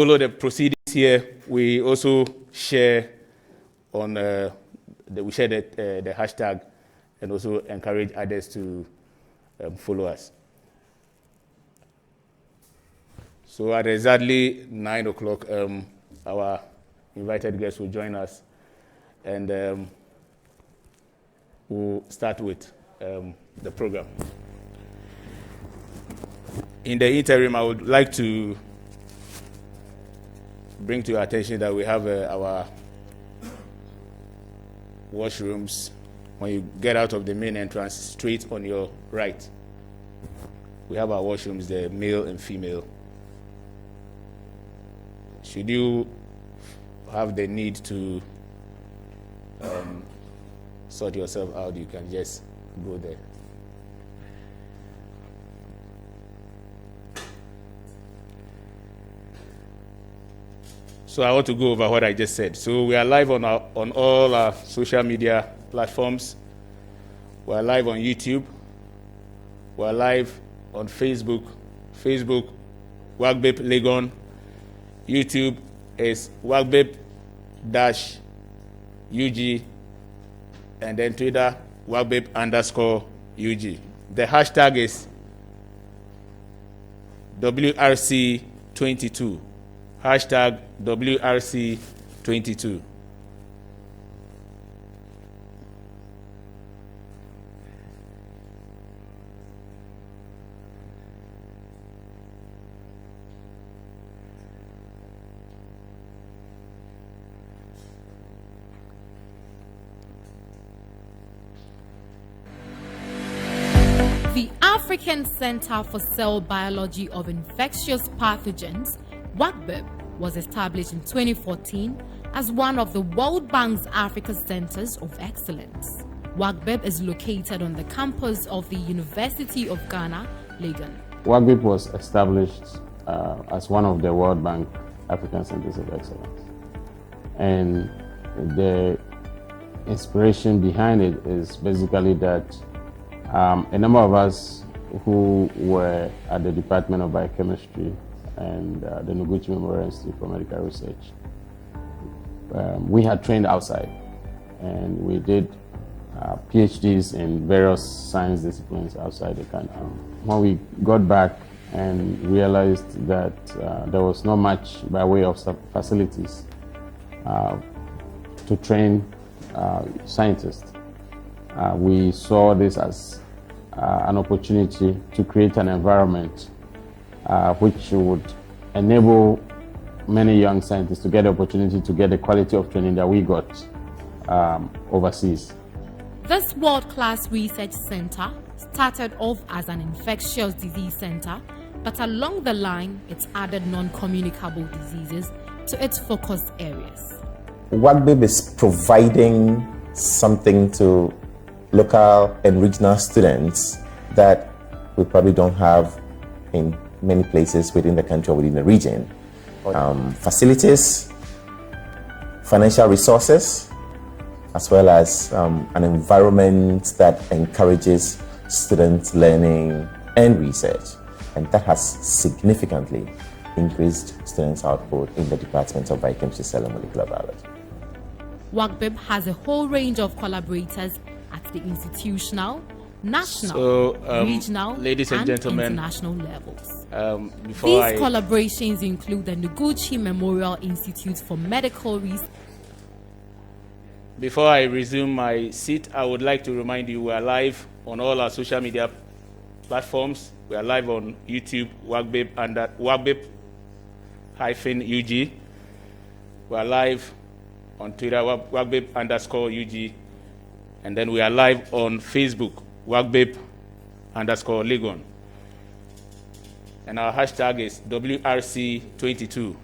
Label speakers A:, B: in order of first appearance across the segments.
A: follow the proceedings here, we also share on the hashtag and also encourage others to follow us. So at exactly 9 o'clock, our invited guests will join us, and we'll start with the program. In the interim, I would like to bring to your attention that we have our washrooms. When you get out of the main entrance, straight on your right, we have our washrooms there, male and female. Should you have the need to sort yourself out, you can just go there. So I want to go over what I just said. So we are live on all our social media platforms. We are live on YouTube. We are live on Facebook. Facebook, WACCBIP Legon. YouTube is WACCBIP-UG, and then Twitter, WACCBIP_UG. The hashtag is WRC22. Hashtag WRC22.
B: The African Center for Cell Biology of Infectious Pathogens, WACCBIP, was established in 2014 as one of the World Bank's Africa Centers of Excellence. WACCBIP is located on the campus of the University of Ghana, Legon.
C: WACCBIP was established as one of the World Bank African Centers of Excellence. And the inspiration behind it is basically that a number of us who were at the Department of Biochemistry and the Noguchi Memorial Institute for Medical Research, we had trained outside, and we did PhDs in various science disciplines outside the country. When we got back and realized that there was not much by way of facilities to train scientists, we saw this as an opportunity to create an environment which would enable many young scientists to get the opportunity to get the quality of training that we got overseas.
B: This world-class research center started off as an infectious disease center, but along the line, it added non-communicable diseases to its focus areas.
D: WACCBIP is providing something to local and regional students that we probably don't have in many places within the country or within the region. Facilities, financial resources, as well as an environment that encourages student learning and research. And that has significantly increased students' output in the Department of Biochemistry, Cell and Molecular Biology.
B: WACCBIP has a whole range of collaborators at the institutional, national, regional,
A: ladies and gentlemen,
B: international levels. These collaborations include the Noguchi Memorial Institute for Medical Research.
A: Before I resume my seat, I would like to remind you we are live on all our social media platforms. We are live on YouTube, WACCBIP-UG. We are live on Twitter, WACCBIP_UG. And then we are live on Facebook, WACCBIP_Legon. And our hashtag is WRC22.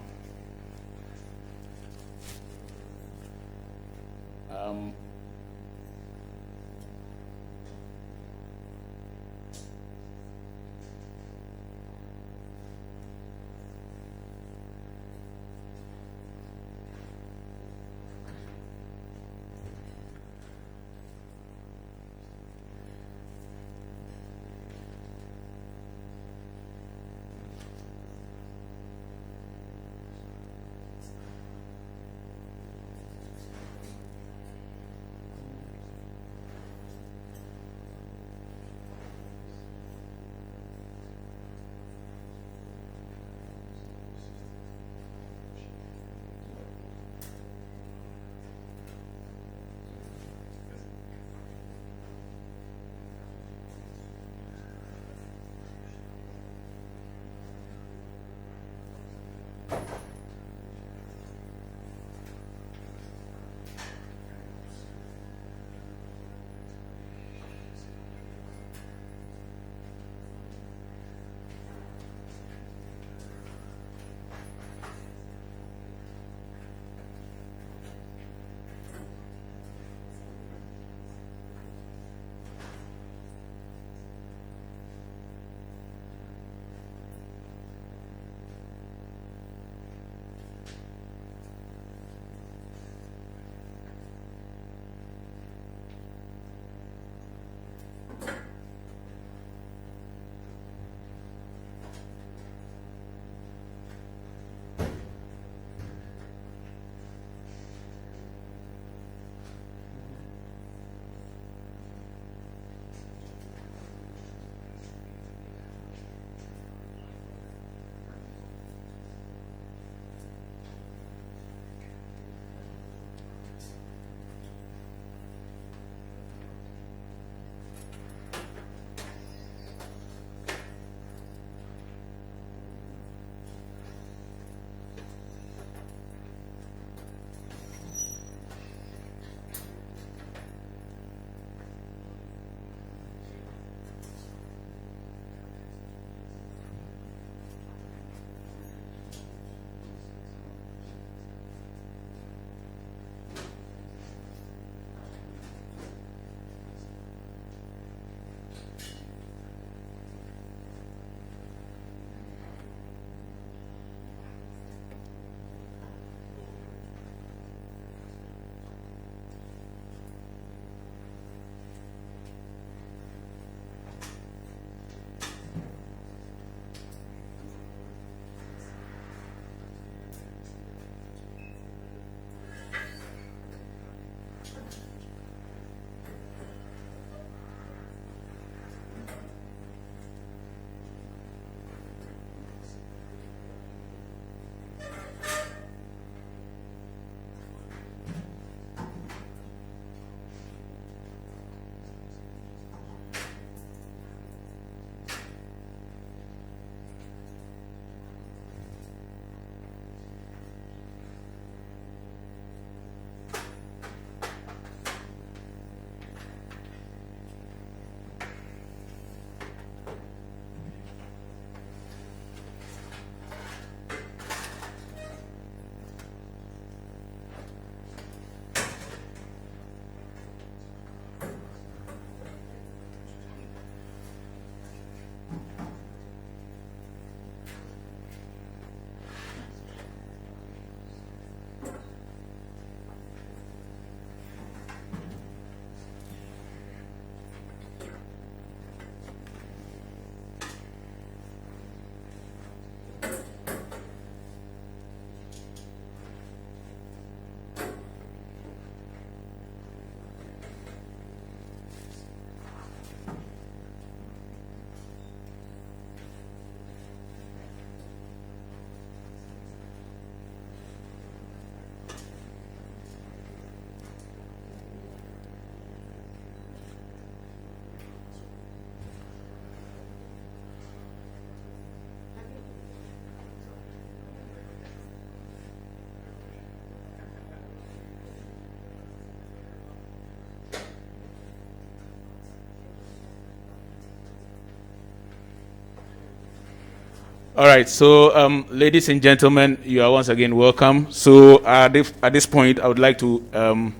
A: All right, so ladies and gentlemen, you are once again welcome. So at this point, I would like to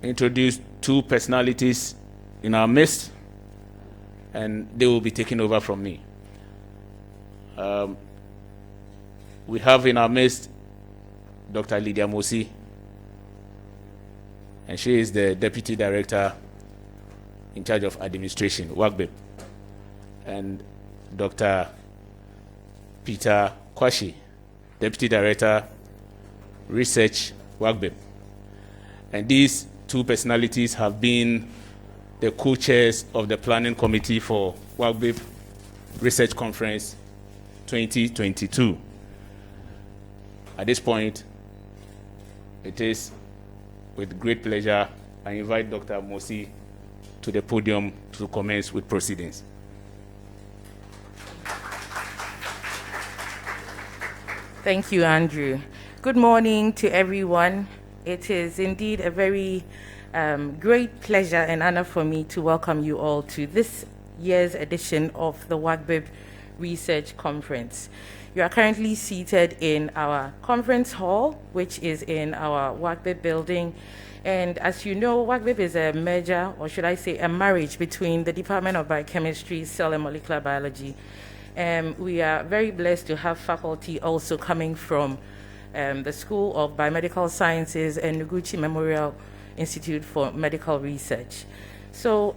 A: introduce two personalities in our midst, and they will be taking over from me. We have in our midst Dr. Lydia Mosi, and she is the Deputy Director in charge of administration, WACCBIP, and Dr. Peter Kwashi, Deputy Director, Research, WACCBIP. And these two personalities have been the co-chairs of the planning committee for WACCBIP Research Conference 2022. At this point, it is with great pleasure I invite Dr. Mosi to the podium to commence with proceedings.
E: Thank you, Andrew. Good morning to everyone. It is indeed a very great pleasure and honor for me to welcome you all to this year's edition of the WACCBIP Research Conference. You are currently seated in our conference hall, which is in our WACCBIP building. And as you know, WACCBIP is a merger, or should I say a marriage, between the Department of Biochemistry, Cell and Molecular Biology. We are very blessed to have faculty also coming from the School of Biomedical Sciences and Noguchi Memorial Institute for Medical Research. So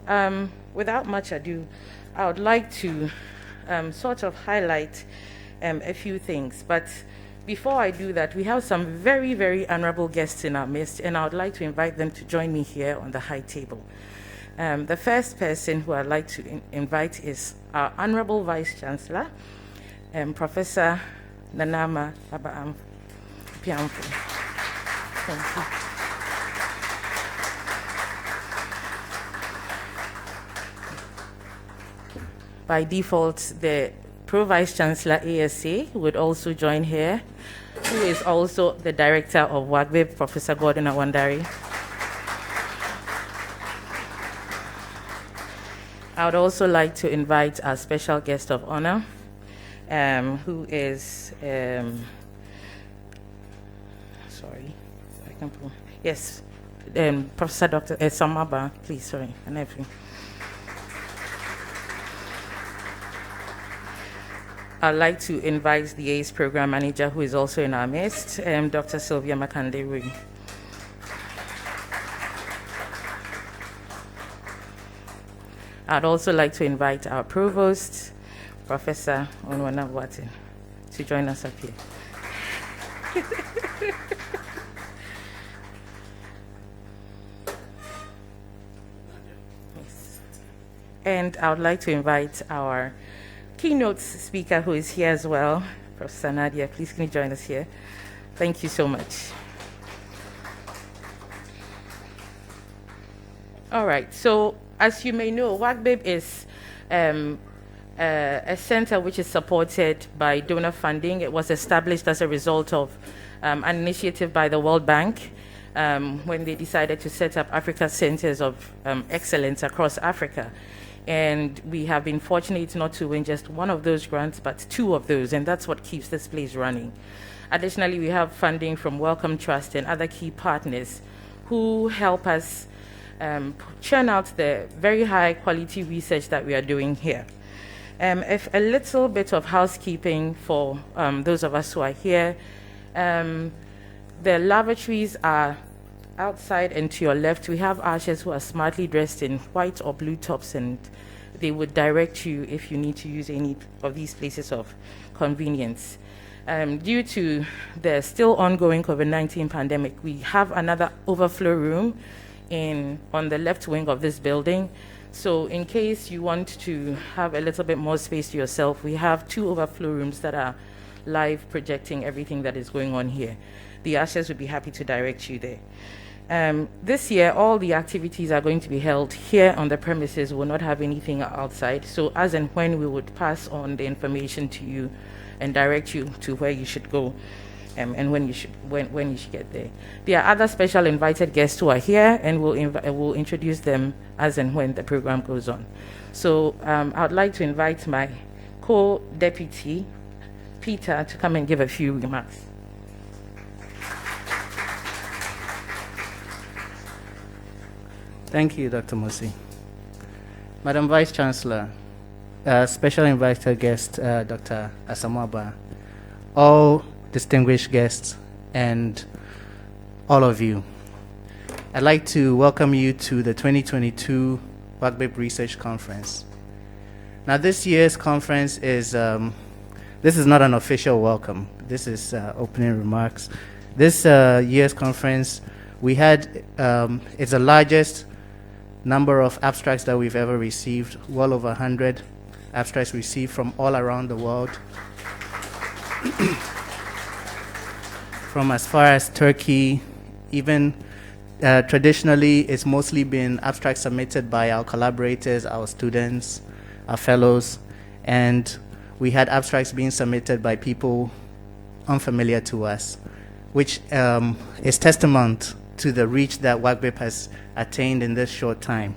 E: without much ado, I would like to sort of highlight a few things. But before I do that, we have some very, very honorable guests in our midst, and I would like to invite them to join me here on the high table. The first person who I'd like to invite is our Honorable Vice Chancellor, Professor Nanama Piamfu. Thank you. By default, the Pro-Vice Chancellor ASA would also join here, who is also the Director of WACCBIP, Professor Gordon Awandari. I would also like to invite our special guest of honor, who is, Professor Dr. Samaba, please, sorry, and everything. I'd like to invite the ACE Program Manager, who is also in our midst, Dr. Sylvia Makande-Rui. I'd also like to invite our Provost, Professor Onwana Watin, to join us up here. Yes. And I would like to invite our keynote speaker, who is here as well, Professor Nadia. Please can you join us here? Thank you so much. All right, so as you may know, WACCBIP is a center which is supported by donor funding. It was established as a result of an initiative by the World Bank when they decided to set up Africa Centers of Excellence across Africa. And we have been fortunate not to win just one of those grants, but two of those, and that's what keeps this place running. Additionally, we have funding from Wellcome Trust and other key partners who help us churn out the very high quality research that we are doing here. If a little bit of housekeeping for those of us who are here, the lavatories are outside and to your left. We have ushers who are smartly dressed in white or blue tops, and they would direct you if you need to use any of these places of convenience. Due to the still ongoing COVID-19 pandemic, we have another overflow room on the left wing of this building. So in case you want to have a little bit more space to yourself, we have two overflow rooms that are live projecting everything that is going on here. The ushers would be happy to direct you there. This year, all the activities are going to be held here on the premises. We will not have anything outside. So as and when we would pass on the information to you and direct you to where you should go and when you should get there. There are other special invited guests who are here, and we'll introduce them as and when the program goes on. So I would like to invite my co-deputy, Peter, to come and give a few remarks.
F: Thank you, Dr. Mosi. Madam Vice Chancellor, special invited guest, Dr. Asamoah, all distinguished guests, and all of you. I'd like to welcome you to the 2022 WACCBIP Research Conference. Now, this year's conference is, this is not an official welcome. This is opening remarks. This year's conference, we had, it's the largest number of abstracts that we've ever received, well over 100 abstracts received from all around the world. From as far as Turkey, even traditionally, it's mostly been abstracts submitted by our collaborators, our students, our fellows, and we had abstracts being submitted by people unfamiliar to us, which is testament to the reach that WACCBIP has attained in this short time.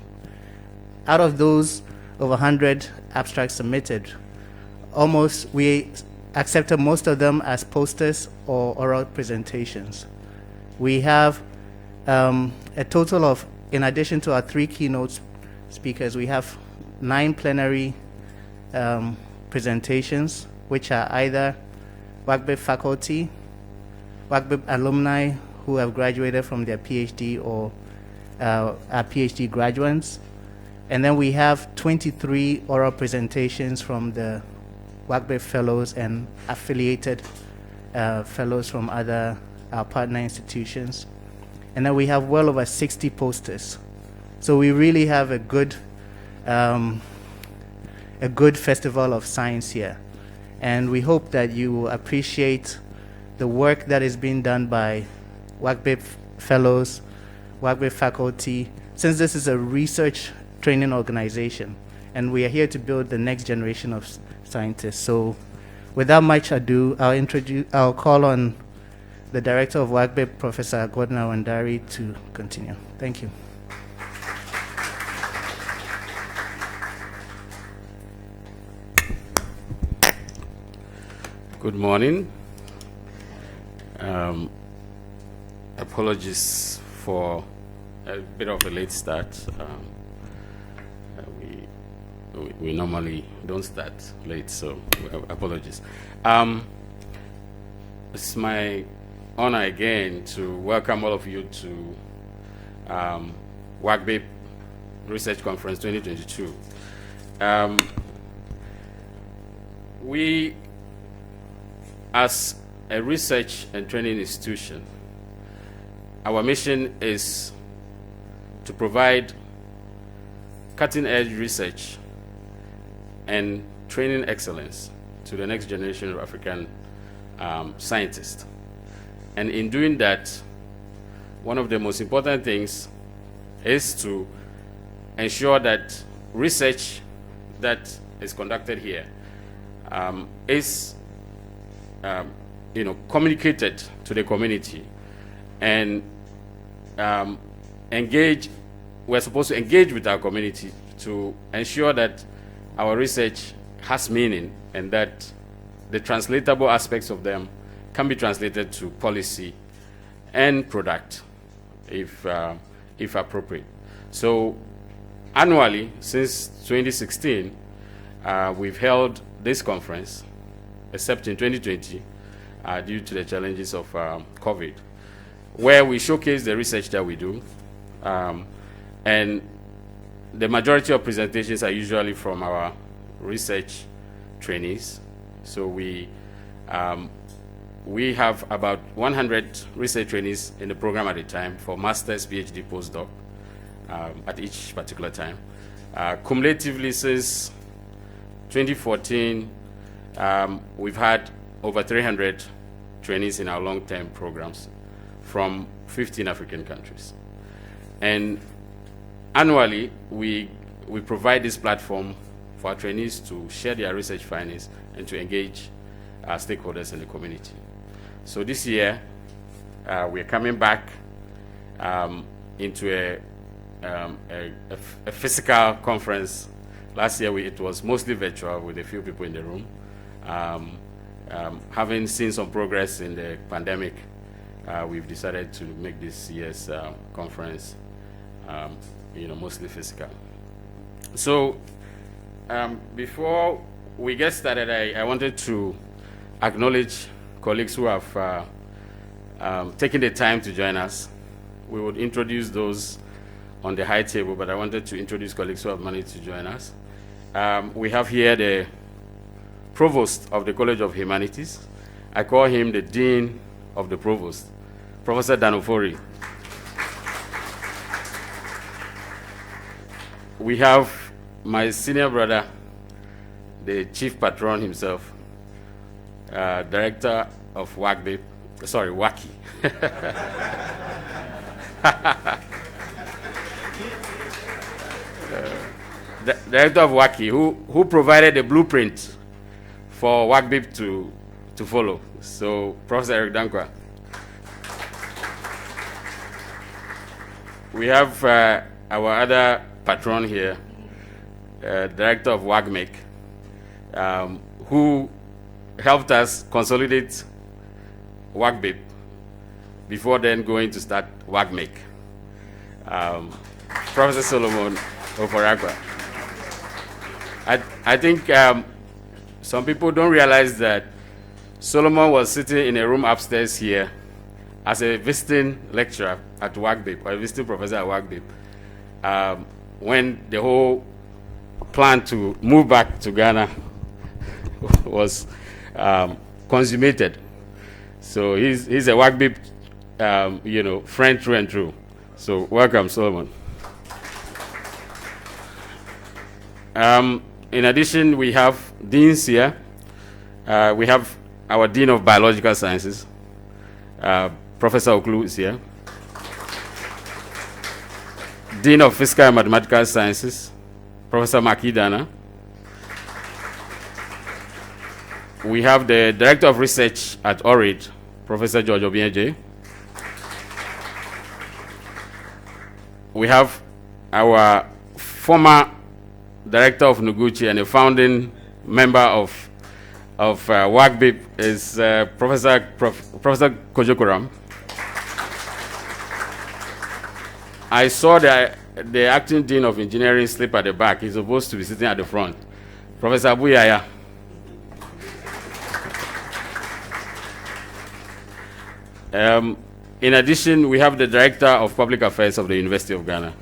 F: Out of those over 100 abstracts submitted, we accepted most of them as posters or oral presentations. We have a total of, in addition to our 3 keynote speakers, we have 9 plenary presentations, which are either WACCBIP faculty, WACCBIP alumni who have graduated from their PhD or are PhD graduates. And then we have 23 oral presentations from the WACCBIP fellows and affiliated fellows from other partner institutions. And then we have well over 60 posters. So we really have a good festival of science here. And we hope that you will appreciate the work that is being done by WACCBIP fellows, WACCBIP faculty, since this is a research training organization, and we are here to build the next generation of scientists. So without much ado, I'll call on the director of WACCBIP, Professor Gordon Awandari, to continue. Thank you.
C: Good morning. Apologies for a bit of a late start. We normally don't start late, so apologies. It's my honor again to welcome all of you to WACCBIP Research Conference 2022. We, as a research and training institution, our mission is to provide cutting-edge research and training excellence to the next generation of African scientists. And in doing that, one of the most important things is to ensure that research that is conducted here is communicated to the community and we're supposed to engage with our community to ensure that our research has meaning and that the translatable aspects of them can be translated to policy and product if appropriate. So annually, since 2016, we've held this conference, except in 2020, due to the challenges of COVID, where we showcase the research that we do. And the majority of presentations are usually from our research trainees. So we have about 100 research trainees in the program at a time for master's, PhD, postdoc at each particular time. Cumulatively since 2014, we've had over 300 trainees in our long-term programs from 15 African countries. And annually, we provide this platform for our trainees to share their research findings and to engage our stakeholders in the community. So this year, we're coming back into a physical conference
G: Last year, it was mostly virtual with a few people in the room. Having seen some progress in the pandemic, we've decided to make this year's conference, mostly physical. So, before we get started, I wanted to acknowledge colleagues who have taken the time to join us. We would introduce those on the high table, but I wanted to introduce colleagues who have managed to join us. We have here the Provost of the College of Humanities. I call him the Dean of the Provost, Professor Danofori. We have my senior brother, the Chief Patron himself, Director of WACCBIP, sorry, WACCI. Director of WACCI, who provided the blueprint for WACCBIP to follow. So, Professor Eric Dankwa. We have our other patron here, Director of WACCMEC, who helped us consolidate WACCBIP before then going to start WACCMEC. Professor Solomon Oforakwa. I think some people don't realize that Solomon was sitting in a room upstairs here as a visiting lecturer at WACCBIP, or a visiting professor at WACCBIP, when the whole plan to move back to Ghana was consummated. So he's a WACCBIP, friend through and through. So welcome, Solomon. In addition, we have deans here. We have our Dean of Biological Sciences, Professor Oklu is here. Dean of Physical and Mathematical Sciences, Professor Maki Dana. We have the Director of Research at ORID, Professor George Obienje. We have our former Director of Noguchi and a founding member of WACCBIP is Professor Kojokoram. I saw the acting Dean of Engineering slip at the back. He's supposed to be sitting at the front. Professor Abuyaya. In addition, we have the Director of Public Affairs of the University of Ghana.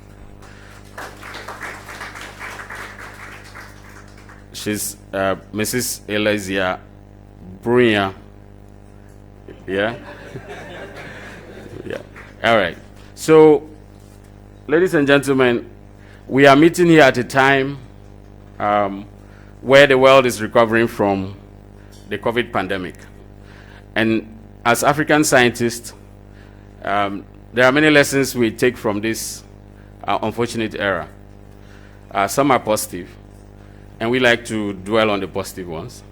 G: She's Mrs. Elizia Brunya. Yeah? Yeah. All right. So, ladies and gentlemen, we are meeting here at a time where the world is recovering from the COVID pandemic. And as African scientists, there are many lessons we take from this unfortunate era. Some are positive, and we like to dwell on the positive ones.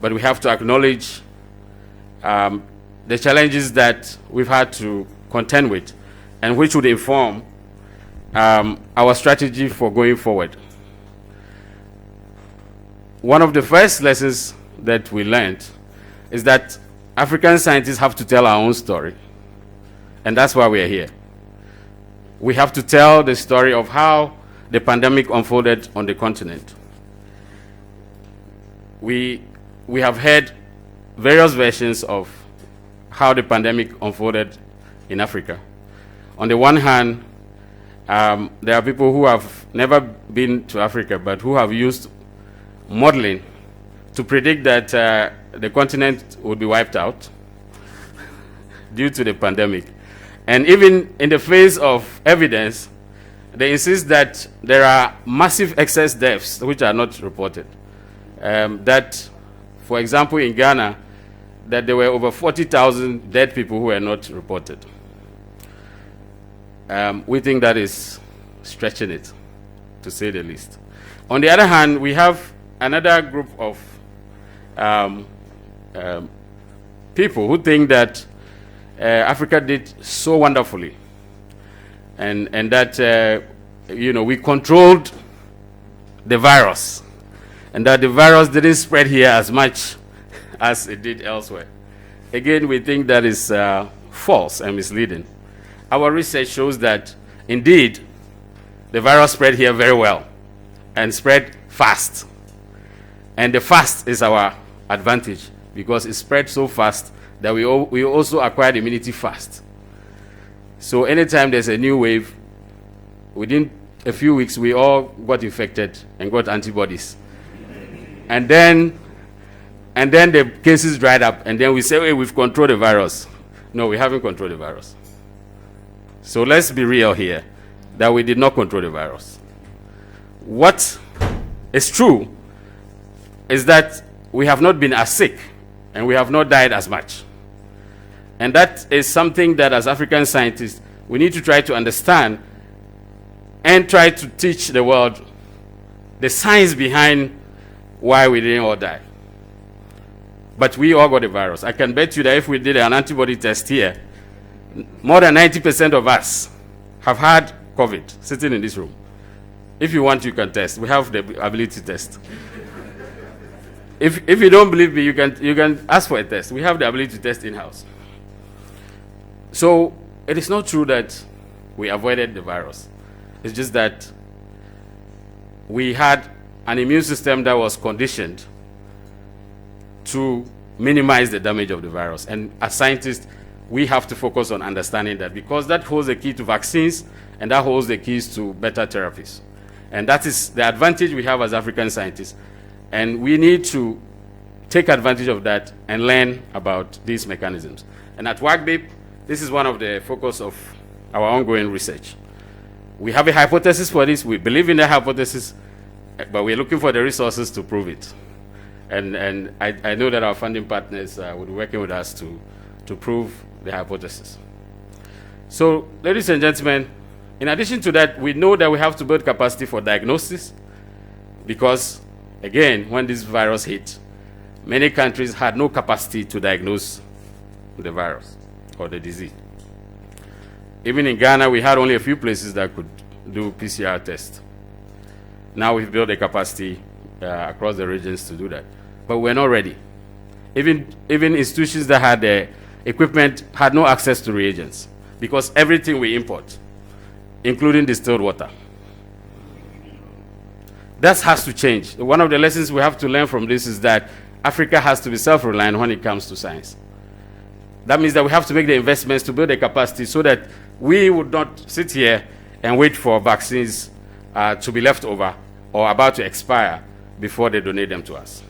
G: But we have to acknowledge the challenges that we've had to contend with, and which would inform our strategy for going forward. One of the first lessons that we learned is that African scientists have to tell our own story. And that's why we are here. We have to tell the story of how the pandemic unfolded on the continent. We have heard various versions of how the pandemic unfolded in Africa. On the one hand, there are people who have never been to Africa, but who have used modeling to predict that the continent would be wiped out due to the pandemic. And even in the face of evidence, they insist that there are massive excess deaths which are not reported. That, for example, in Ghana, that there were over 40,000 dead people who were not reported. We think that is stretching it, to say the least. On the other hand, we have another group of people who think that Africa did so wonderfully, and that we controlled the virus, and that the virus didn't spread here as much as it did elsewhere. Again, we think that is false and misleading. Our research shows that, indeed, the virus spread here very well and spread fast. And the fast is our advantage because it spread so fast that we also acquired immunity fast. So anytime there's a new wave, within a few weeks, we all got infected and got antibodies. And then the cases dried up, and then we say, hey, we've controlled the virus. No, we haven't controlled the virus. So let's be real here, that we did not control the virus. What is true is that we have not been as sick, and we have not died as much. And that is something that, as African scientists, we need to try to understand and try to teach the world the science behind why we didn't all die. But we all got the virus. I can bet you that if we did an antibody test here, more than 90% of us have had COVID sitting in this room. If you want, you can test. We have the ability to test. If you don't believe me, you can ask for a test. We have the ability to test in-house. So it is not true that we avoided the virus. It's just that we had an immune system that was conditioned to minimize the damage of the virus. And as scientists, we have to focus on understanding that, because that holds the key to vaccines and that holds the keys to better therapies. And that is the advantage we have as African scientists. And we need to take advantage of that and learn about these mechanisms. And at WACCBIP, this is one of the focus of our ongoing research. We have a hypothesis for this. We believe in the hypothesis, but we're looking for the resources to prove it. And I know that our funding partners will be working with us to prove the hypothesis. So, ladies and gentlemen, in addition to that, we know that we have to build capacity for diagnosis because, again, when this virus hit, many countries had no capacity to diagnose the virus or the disease. Even in Ghana, we had only a few places that could do PCR tests. Now we've built a capacity across the regions to do that. But we're not ready. Even institutions that had the equipment had no access to reagents because everything we import, including distilled water. That has to change. One of the lessons we have to learn from this is that Africa has to be self-reliant when it comes to science. That means that we have to make the investments to build the capacity so that we would not sit here and wait for vaccines to be left over or about to expire before they donate them to us.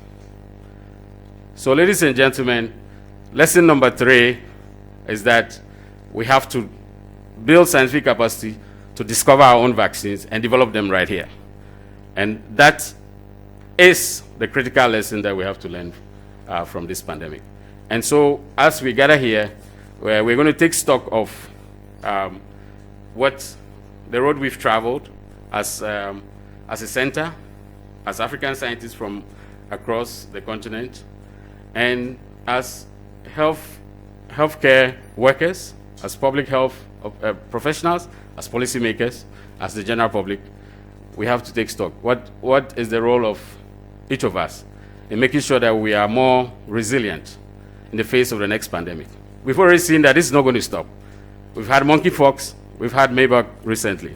G: So, ladies and gentlemen, lesson number 3 is that we have to build scientific capacity to discover our own vaccines and develop them right here. And that is the critical lesson that we have to learn from this pandemic. And so, as we gather here, we're going to take stock of what the road we've traveled as a center, as African scientists from across the continent, and as healthcare workers, as public health professionals, as policymakers, as the general public. We have to take stock. What is the role of each of us in making sure that we are more resilient in the face of the next pandemic? We've already seen that this is not going to stop. We've had monkeypox, we've had Maybach recently.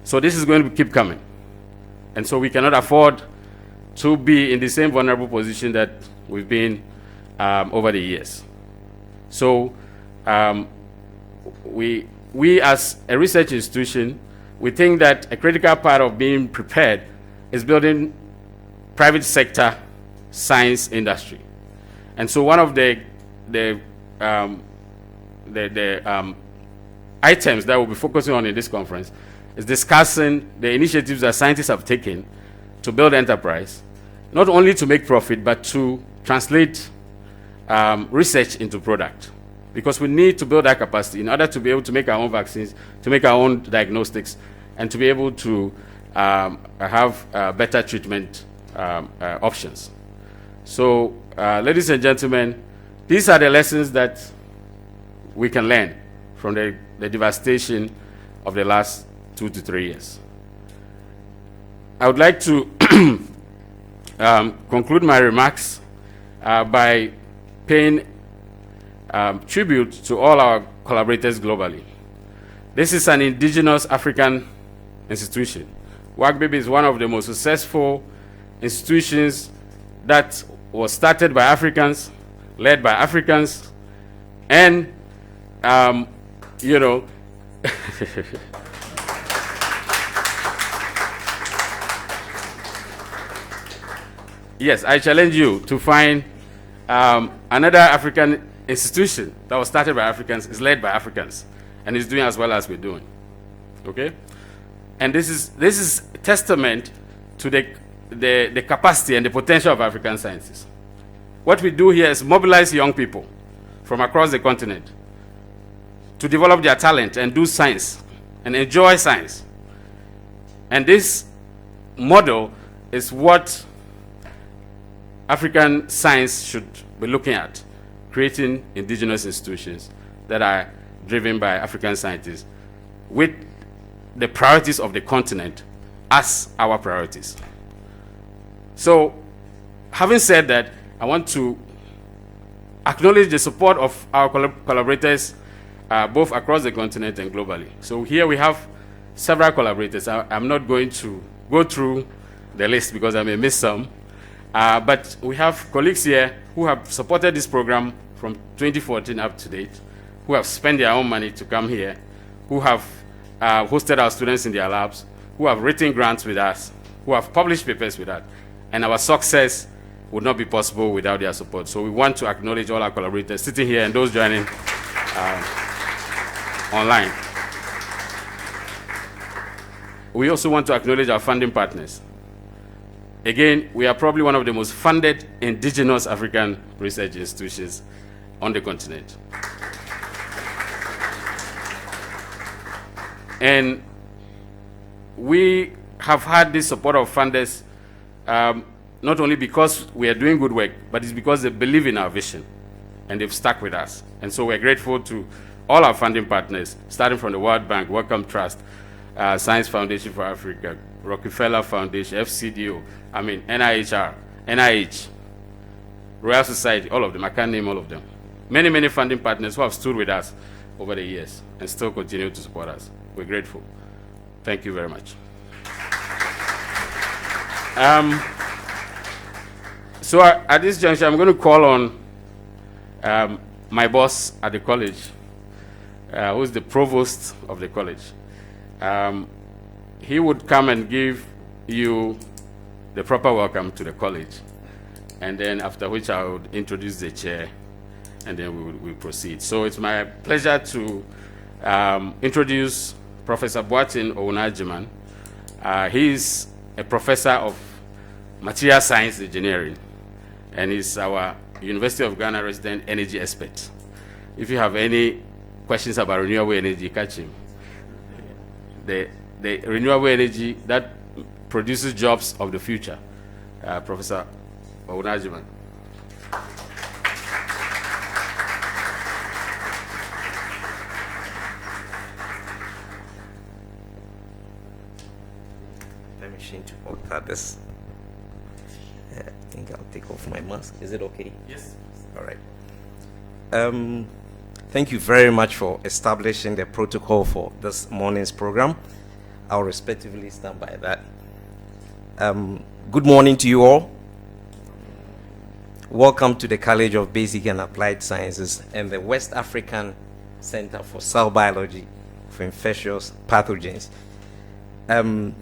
G: So this is going to keep coming. And so we cannot afford to be in the same vulnerable position that we've been over the years. So we as a research institution, we think that a critical part of being prepared is building private sector science industry. And so one of the items that we'll be focusing on in this conference is discussing the initiatives that scientists have taken to build enterprise, not only to make profit, but to translate research into product. Because we need to build that capacity in order to be able to make our own vaccines, to make our own diagnostics, and to be able to have better treatment options. So, ladies and gentlemen, these are the lessons that we can learn from the devastation of the last 2 to 3 years. I would like to conclude my remarks by paying tribute to all our collaborators globally. This is an indigenous African institution. WACCBIP is one of the most successful institutions that was started by Africans, led by Africans, and, you know, yes, I challenge you to find another African institution that was started by Africans, is led by Africans, and is doing as well as we're doing. Okay? And this is testament to the capacity and the potential of African sciences. What we do here is mobilize young people from across the continent to develop their talent and do science and enjoy science. And this model is what African science should be looking at, creating indigenous institutions that are driven by African scientists with the priorities of the continent as our priorities. So, having said that, I want to acknowledge the support of our collaborators both across the continent and globally. So here we have several collaborators. I'm not going to go through the list because I may miss some. But we have colleagues here who have supported this program from 2014 up to date, who have spent their own money to come here, who have hosted our students in their labs, who have written grants with us, who have published papers with us. And our success would not be possible without their support. So we want to acknowledge all our collaborators sitting here and those joining online. We also want to acknowledge our funding partners. Again, we are probably one of the most funded indigenous African research institutions on the continent. And we have had this support of funders not only because we are doing good work, but it's because they believe in our vision and they've stuck with us. And so we're grateful to all our funding partners, starting from the World Bank, Wellcome Trust, Science Foundation for Africa, Rockefeller Foundation, FCDO, NIHR, NIH, Royal Society, all of them. I can't name all of them. Many, many funding partners who have stood with us over the years and still continue to support us. We're grateful. Thank you very much. So at this juncture, I'm going to call on my boss at the college, who's the provost of the college. He would come and give you the proper welcome to the college, and then after which I would introduce the chair, and then we'll proceed. So it's my pleasure to introduce Professor Boatin Ounajiman. He's a professor of material science engineering, and he's our University of Ghana resident energy expert. If you have any questions about renewable energy, catch him. The renewable energy that produces jobs of the future. Professor Ounajiman.
H: Permission to alter this. I think I'll take off my mask. Is it okay?
G: Yes.
H: All right. Thank you very much for establishing the protocol for this morning's program. I'll respectively stand by that. Good morning to you all. Welcome to the College of Basic and Applied Sciences and the West African Center for Cell Biology for Infectious Pathogens. I'm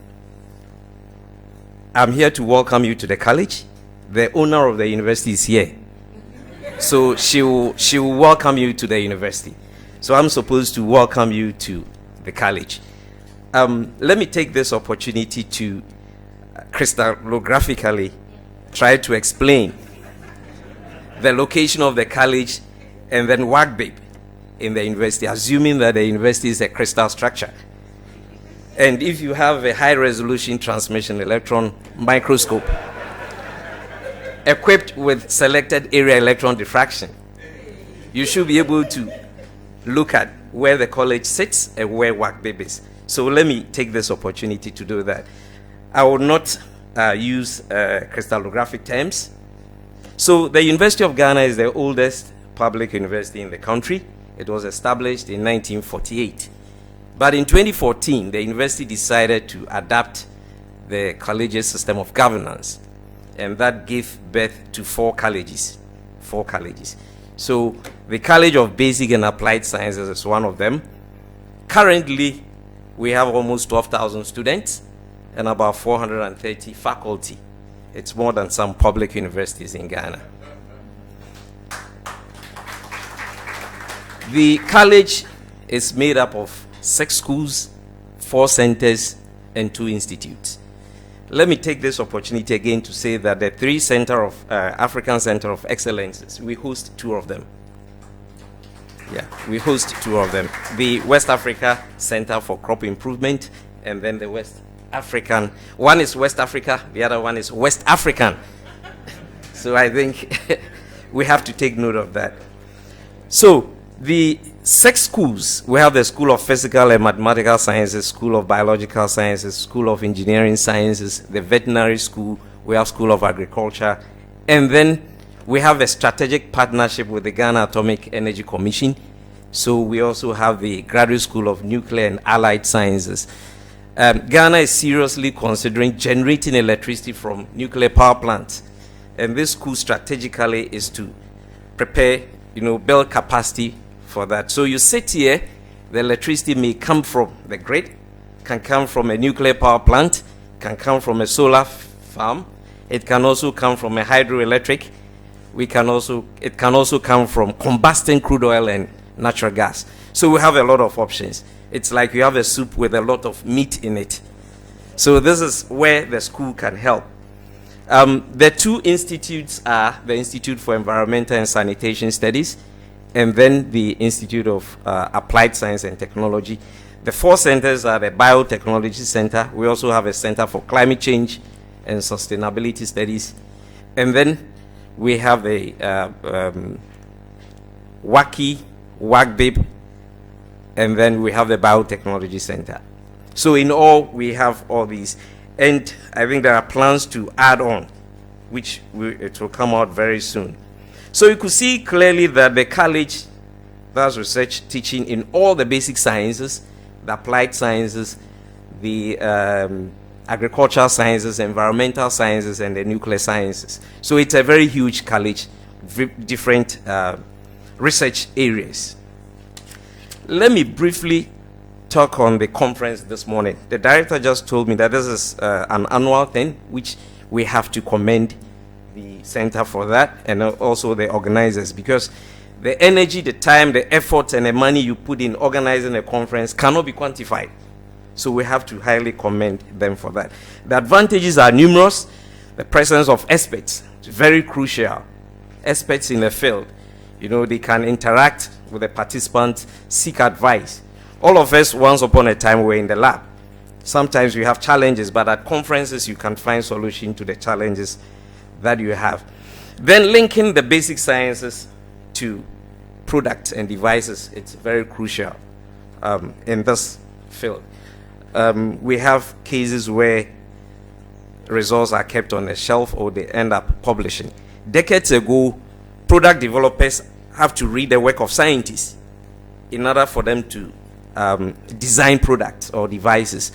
H: here to welcome you to the college. The owner of the university is here. So she will welcome you to the university. So I'm supposed to welcome you to the college. Let me take this opportunity to crystallographically try to explain the location of the college and then WACCBIP in the university, assuming that the university is a crystal structure. And if you have a high-resolution transmission electron microscope equipped with selected area electron diffraction, you should be able to look at where the college sits and where WACCBIP is. So let me take this opportunity to do that. I will not use crystallographic terms. So the University of Ghana is the oldest public university in the country. It was established in 1948. But in 2014, the university decided to adapt the collegiate system of governance, and that gave birth to 4 colleges. 4 colleges. So the College of Basic and Applied Sciences is one of them. Currently, we have almost 12,000 students and about 430 faculty. It's more than some public universities in Ghana. The college is made up of 6 schools, 4 centers, and 2 institutes. Let me take this opportunity again to say that the 3 African Center of Excellences, we host 2 of them. Yeah, we host 2 of them. The West Africa Center for Crop Improvement, and then the West African. One is West Africa, the other one is West African. So I think we have to take note of that. So the 6 schools, we have the School of Physical and Mathematical Sciences, School of Biological Sciences, School of Engineering Sciences, the Veterinary School, we have School of Agriculture, and then we have a strategic partnership with the Ghana Atomic Energy Commission. So we also have the Graduate School of Nuclear and Allied Sciences. Ghana is seriously considering generating electricity from nuclear power plants, and this school strategically is to prepare, build capacity for that. So you sit here, the electricity may come from the grid, can come from a nuclear power plant, can come from a solar farm, it can also come from a hydroelectric, it can also come from combusting crude oil and natural gas. So we have a lot of options. It's like you have a soup with a lot of meat in it. So this is where the school can help. The 2 institutes are the Institute for Environmental and Sanitation Studies, and then the Institute of Applied Science and Technology. The 4 centers are the Biotechnology Center. We also have a Center for Climate Change and Sustainability Studies. And then we have the WACCBIP, and then we have the Biotechnology Center. So in all, we have all these. And I think there are plans to add on, which it will come out very soon. So you could see clearly that the college does research teaching in all the basic sciences, the applied sciences, the agricultural sciences, environmental sciences, and the nuclear sciences. So it's a very huge college, different research areas. Let me briefly talk on the conference this morning. The director just told me that this is an annual thing, which we have to commend the center for that, and also the organizers, because the energy, the time, the effort, and the money you put in organizing a conference cannot be quantified. So we have to highly commend them for that. The advantages are numerous. The presence of experts is very crucial. Experts in the field, they can interact with the participants, seek advice. All of us, once upon a time, were in the lab. Sometimes you have challenges, but at conferences you can find solution to the challenges that you have. Then linking the basic sciences to products and devices, it's very crucial in this field. We have cases where results are kept on a shelf or they end up publishing. Decades ago, product developers have to read the work of scientists in order for them to design products or devices.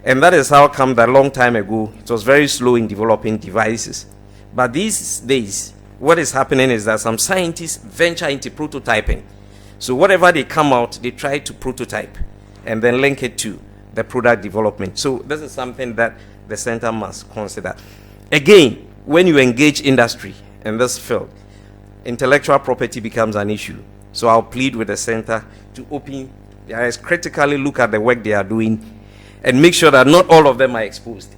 H: And that is how come that a long time ago, it was very slow in developing devices. But these days, what is happening is that some scientists venture into prototyping. So whatever they come out, they try to prototype and then link it to the product development. So this is something that the center must consider. Again, when you engage industry in this field, intellectual property becomes an issue. So I'll plead with the center to open their eyes, critically look at the work they are doing, and make sure that not all of them are exposed.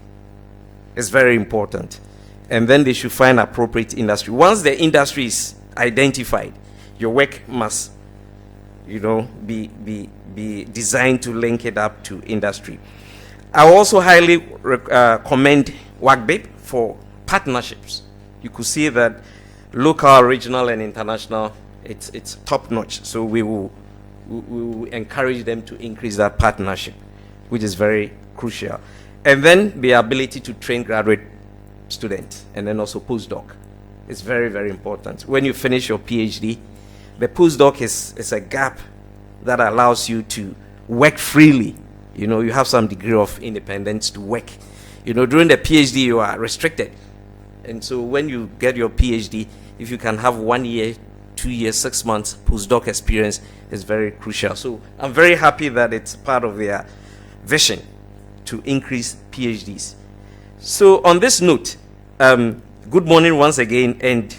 H: It's very important. And then they should find appropriate industry. Once the industry is identified, your work must, be designed to link it up to industry. I also highly commend WACCBIP for partnerships. You could see that local, regional, and international, it's top notch. So we will encourage them to increase that partnership, which is very crucial. And then the ability to train graduate students and then also postdoc is very, very important. When you finish your PhD, the postdoc is a gap that allows you to work freely. You know, you have some degree of independence to work. You know, during the PhD, you are restricted. And so when you get your PhD, if you can have 1 year, 2 years, 6 months postdoc experience, is very crucial. So I'm very happy that it's part of their vision to increase PhDs. So on this note, good morning once again, and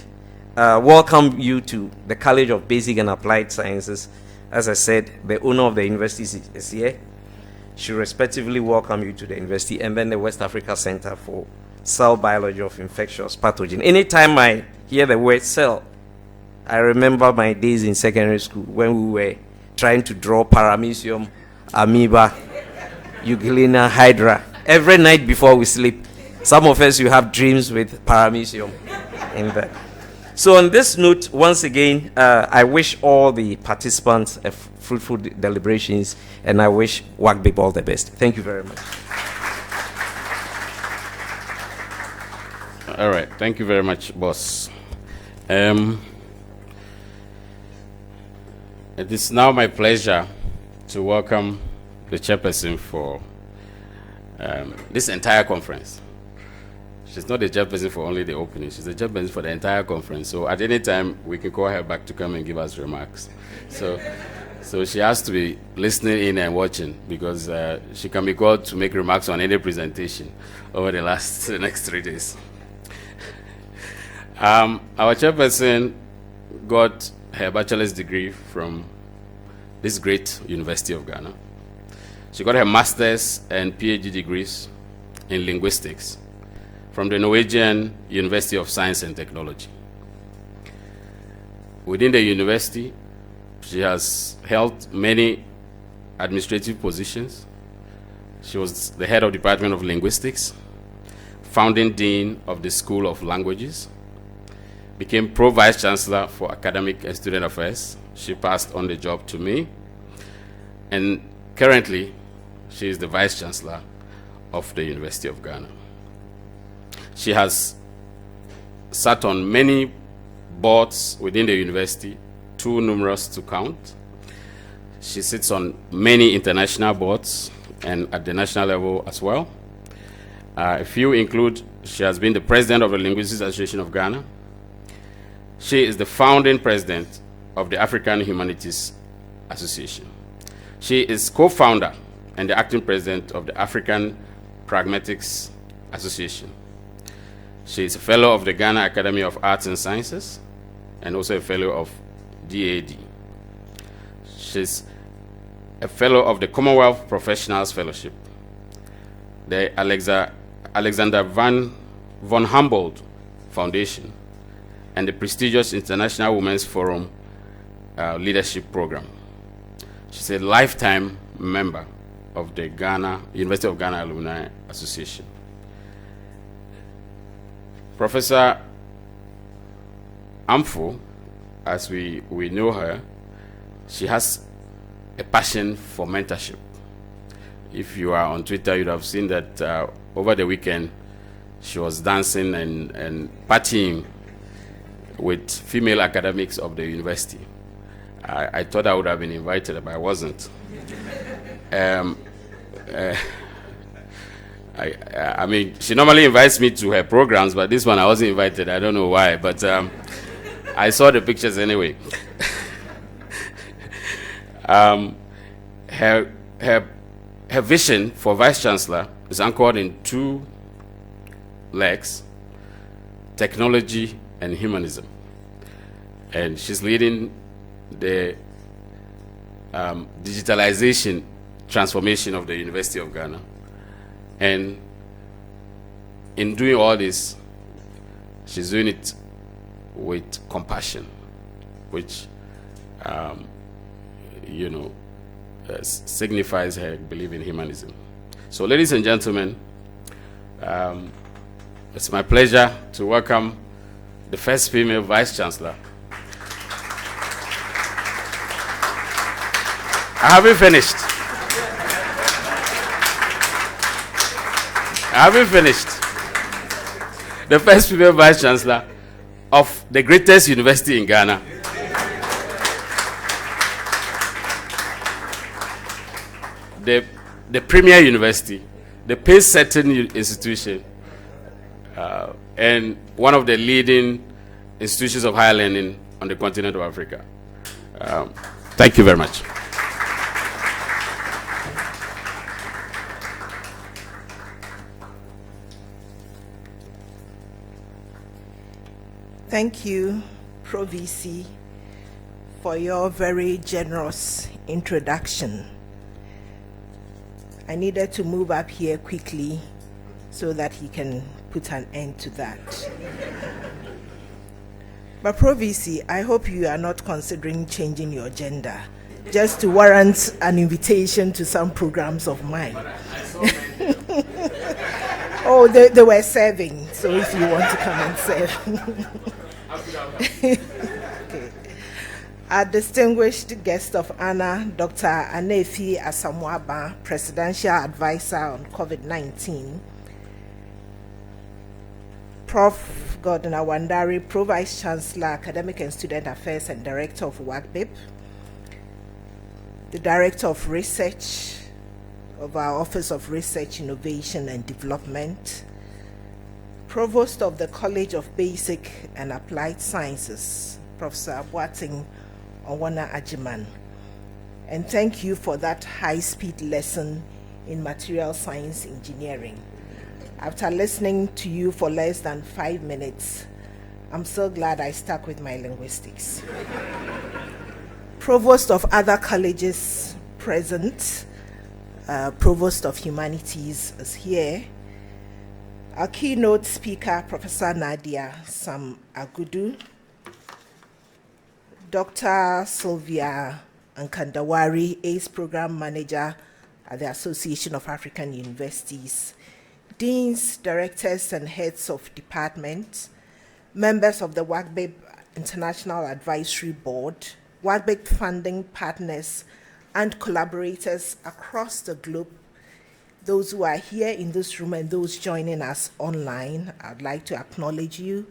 H: welcome you to the College of Basic and Applied Sciences. As I said, the owner of the university is here. She respectively welcome you to the university, and then the West Africa Center for Cell Biology of Infectious Pathogen. Anytime I hear the word cell, I remember my days in secondary school when we were trying to draw paramecium, amoeba, euglena, hydra. Every night before we sleep, some of us, you have dreams with paramecium in that. So on this note, once again, I wish all the participants fruitful deliberations, and I wish WACCBIP all the best. Thank you very much.
G: All right. Thank you very much, boss. It is now my pleasure to welcome the chairperson for this entire conference. She's not the chairperson for only the opening. She's the chairperson for the entire conference. So at any time, we can call her back to come and give us remarks. So she has to be listening in and watching, because she can be called to make remarks on any presentation over the next 3 days. Our chairperson got her bachelor's degree from this great University of Ghana. She got her master's and PhD degrees in linguistics from the Norwegian University of Science and Technology. Within the university, she has held many administrative positions. She was the head of Department of Linguistics, founding dean of the School of Languages, became pro-vice chancellor for academic and student affairs. She passed on the job to me, and currently she is the vice chancellor of the University of Ghana. She has sat on many boards within the university, too numerous to count. She sits on many international boards and at the national level as well. A few include, she has been the president of the Linguistics Association of Ghana. She is the founding president of the African Humanities Association. She is co-founder and the acting president of the African Pragmatics Association. She is a fellow of the Ghana Academy of Arts and Sciences and also a fellow of DAD. She's a fellow of the Commonwealth Professionals Fellowship, the Alexander von Humboldt Foundation, and the prestigious International Women's Forum Leadership Program. She's a lifetime member of the University of Ghana Alumni Association. Professor Amfo, as we know her, she has a passion for mentorship. If you are on Twitter, you'd have seen that over the weekend, she was dancing and partying with female academics of the university. I thought I would have been invited, but I wasn't. I mean, she normally invites me to her programs, but this one I wasn't invited. I don't know why, but I saw the pictures anyway. Her vision for vice chancellor is anchored in 2 legs: technology and humanism. And she's leading the digitalization transformation of the University of Ghana. And in doing all this, she's doing it with compassion, which, signifies her belief in humanism. So, ladies and gentlemen, it's my pleasure to welcome the first female vice chancellor. I haven't finished. I haven't finished. The first female vice chancellor of the greatest university in Ghana. The premier university, the pace-setting institution, and one of the leading institutions of higher learning on the continent of Africa. Thank you very much.
I: Thank you, Pro VC, for your very generous introduction. I needed to move up here quickly so that he can put an end to that. But Pro VC, I hope you are not considering changing your gender just to warrant an invitation to some programs of mine. Oh, they were serving, so if you want to come and serve. Okay. Our distinguished guest of honor, Dr. Anefi Asamoah, Presidential Advisor on COVID-19, Prof. Gordon Awandari, Pro Vice Chancellor, Academic and Student Affairs and Director of WACCBIP, the Director of Research of our Office of Research, Innovation and Development, Provost of the College of Basic and Applied Sciences, Professor Boateng Owana Ajiman. And thank you for that high-speed lesson in material science engineering. After listening to you for less than 5 minutes, I'm so glad I stuck with my linguistics. Provost of other colleges present, Provost of Humanities is here. Our keynote speaker, Professor Nadia Sam Agudu, Dr. Sylvia Nkandawari, ACE Program Manager at the Association of African Universities, Deans, Directors, and Heads of Departments, members of the WACCBIP International Advisory Board, WACCBIP funding partners, and collaborators across the globe. Those who are here in this room and those joining us online, I'd like to acknowledge you.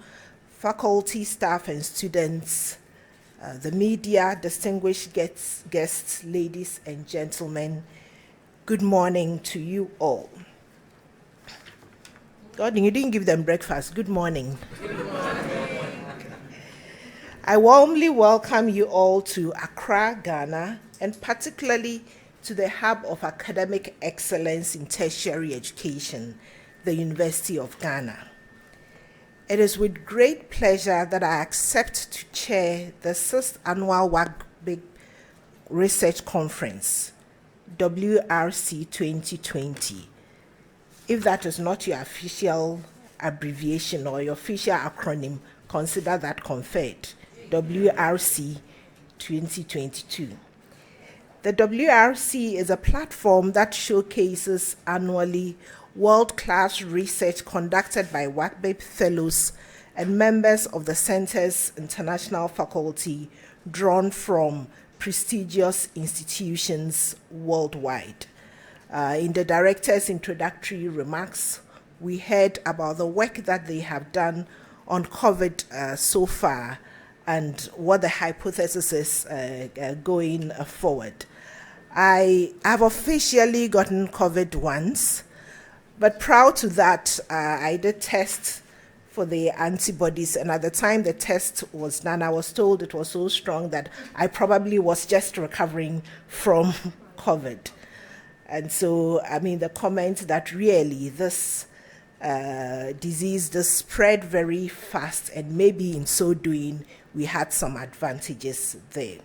I: Faculty, staff, and students, the media, distinguished guests, ladies and gentlemen, good morning to you all. Gordon, you didn't give them breakfast. Good morning. Good morning. I warmly welcome you all to Accra, Ghana, and particularly to the hub of academic excellence in tertiary education, the University of Ghana. It is with great pleasure that I accept to chair the 6th Annual WACCBIP Research Conference, WRC 2020. If that is not your official abbreviation or your official acronym, consider that conferred, WRC 2022. The WRC is a platform that showcases annually world-class research conducted by WACCBIP fellows and members of the Center's international faculty drawn from prestigious institutions worldwide. In the director's introductory remarks, we heard about the work that they have done on COVID so far and what the hypothesis is going forward. I have officially gotten COVID once, but prior to that, I did test for the antibodies, and at the time the test was done, I was told it was so strong that I probably was just recovering from COVID. And so, I mean, the comment that really this disease just spread very fast, and maybe in so doing, we had some advantages there.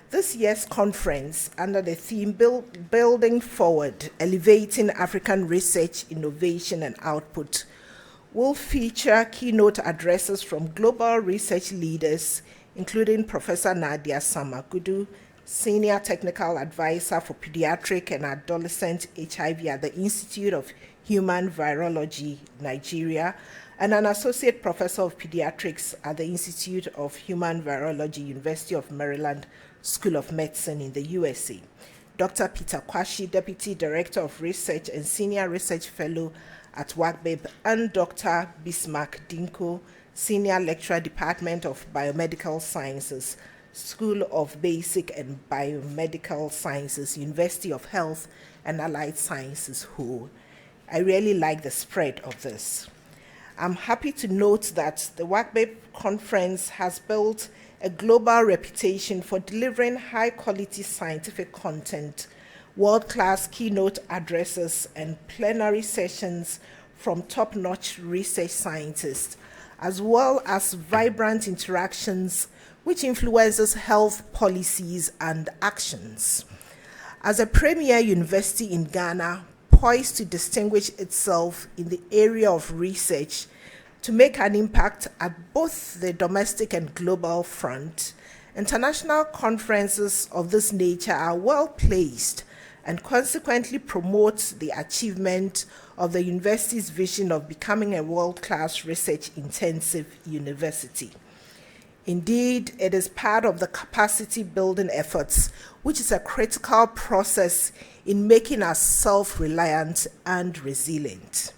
I: This year's conference, under the theme Building Forward, Elevating African Research, Innovation and Output, will feature keynote addresses from global research leaders, including Professor Nadia Sam Agudu, Senior Technical Advisor for Pediatric and Adolescent HIV at the Institute of Human Virology, Nigeria, and an Associate Professor of Pediatrics at the Institute of Human Virology, University of Maryland School of Medicine in the USA. Dr. Peter Kwashi, Deputy Director of Research and Senior Research Fellow at WACCBIP, and Dr. Bismarck Dinko, Senior Lecturer, Department of Biomedical Sciences, School of Basic and Biomedical Sciences, University of Health and Allied Sciences, WHO. I really like the spread of this. I'm happy to note that the WACCBIP conference has built a global reputation for delivering high-quality scientific content, world-class keynote addresses, and plenary sessions from top-notch research scientists, as well as vibrant interactions which influences health policies and actions. As a premier university in Ghana, poised to distinguish itself in the area of research to make an impact at both the domestic and global front, international conferences of this nature are well placed and consequently promote the achievement of the university's vision of becoming a world-class research-intensive university. Indeed, it is part of the capacity building efforts, which is a critical process in making us self-reliant and resilient.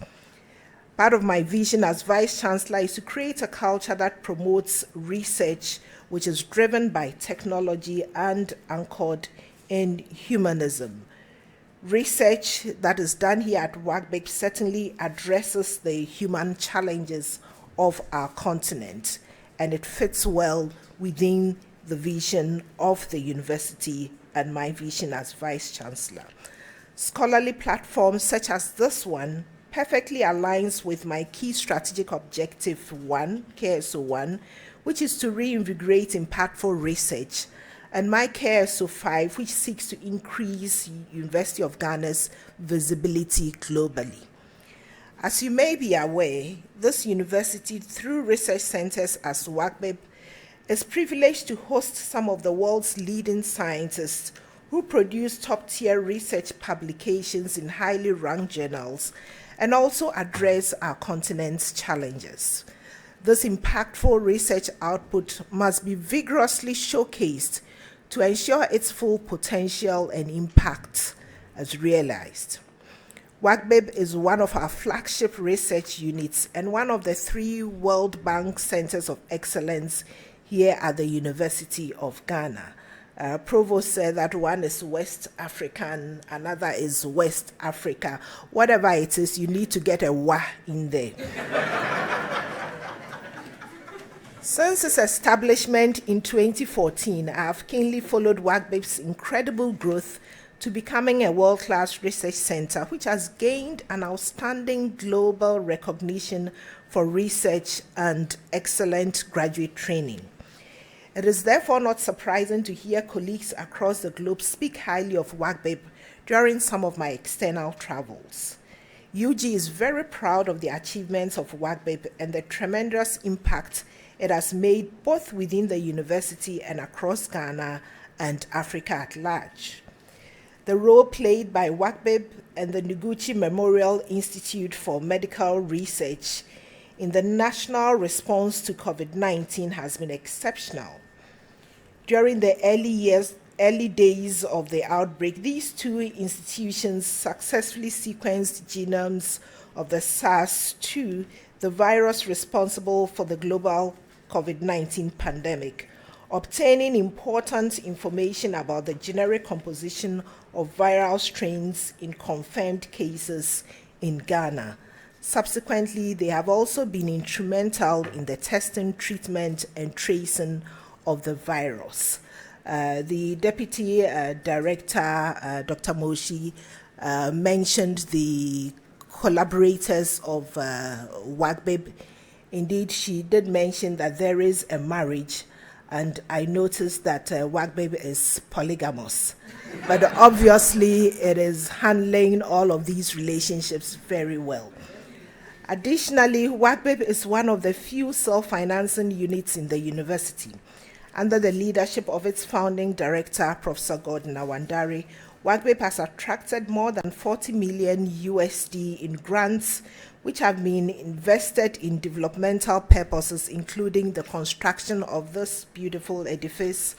I: Part of my vision as Vice Chancellor is to create a culture that promotes research which is driven by technology and anchored in humanism. Research that is done here at WACCBIP certainly addresses the human challenges of our continent, and it fits well within the vision of the university and my vision as Vice Chancellor. Scholarly platforms such as this one perfectly aligns with my key strategic objective 1, KSO 1, which is to reinvigorate impactful research, and my KSO 5, which seeks to increase University of Ghana's visibility globally. As you may be aware, this university, through research centers as WACCBIP, is privileged to host some of the world's leading scientists who produce top-tier research publications in highly ranked journals and also address our continent's challenges. This impactful research output must be vigorously showcased to ensure its full potential and impact is realized. WACCBIP is one of our flagship research units and one of the 3 World Bank Centers of Excellence here at the University of Ghana. Provost said that one is West African, another is West Africa. Whatever it is, you need to get a WA in there. Since its establishment in 2014, I have keenly followed WACCBIP's incredible growth to becoming a world-class research center, which has gained an outstanding global recognition for research and excellent graduate training. It is therefore not surprising to hear colleagues across the globe speak highly of WACCBIP during some of my external travels. UG is very proud of the achievements of WACCBIP and the tremendous impact it has made both within the university and across Ghana and Africa at large. The role played by WACCBIP and the Noguchi Memorial Institute for Medical Research in the national response to COVID-19 has been exceptional. During the early days of the outbreak, these 2 institutions successfully sequenced genomes of the SARS-2, the virus responsible for the global COVID-19 pandemic, obtaining important information about the generic composition of viral strains in confirmed cases in Ghana. Subsequently, they have also been instrumental in the testing, treatment, and tracing of the virus. The Deputy Director, Dr. Moshi, mentioned the collaborators of WACCBIP. Indeed, she did mention that there is a marriage, and I noticed that WACCBIP is polygamous. But obviously, it is handling all of these relationships very well. Additionally, WACCBIP is one of the few self-financing units in the university. Under the leadership of its founding director, Professor Gordon Awandari, WACCBIP has attracted more than 40 million USD in grants, which have been invested in developmental purposes, including the construction of this beautiful edifice,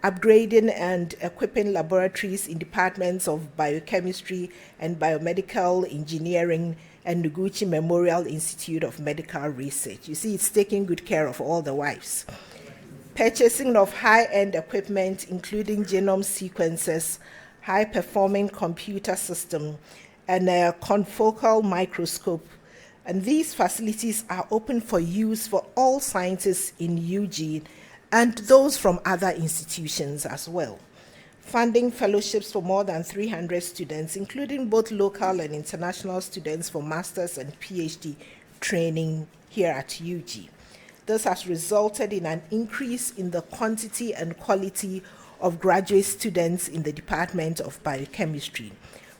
I: upgrading and equipping laboratories in departments of biochemistry and biomedical engineering, and Noguchi Memorial Institute of Medical Research. You see, it's taking good care of all the wives. Purchasing of high-end equipment, including genome sequencers, high-performing computer system, and a confocal microscope. And these facilities are open for use for all scientists in UG and those from other institutions as well. Funding fellowships for more than 300 students, including both local and international students for master's and PhD training here at UG. This has resulted in an increase in the quantity and quality of graduate students in the Department of Biochemistry,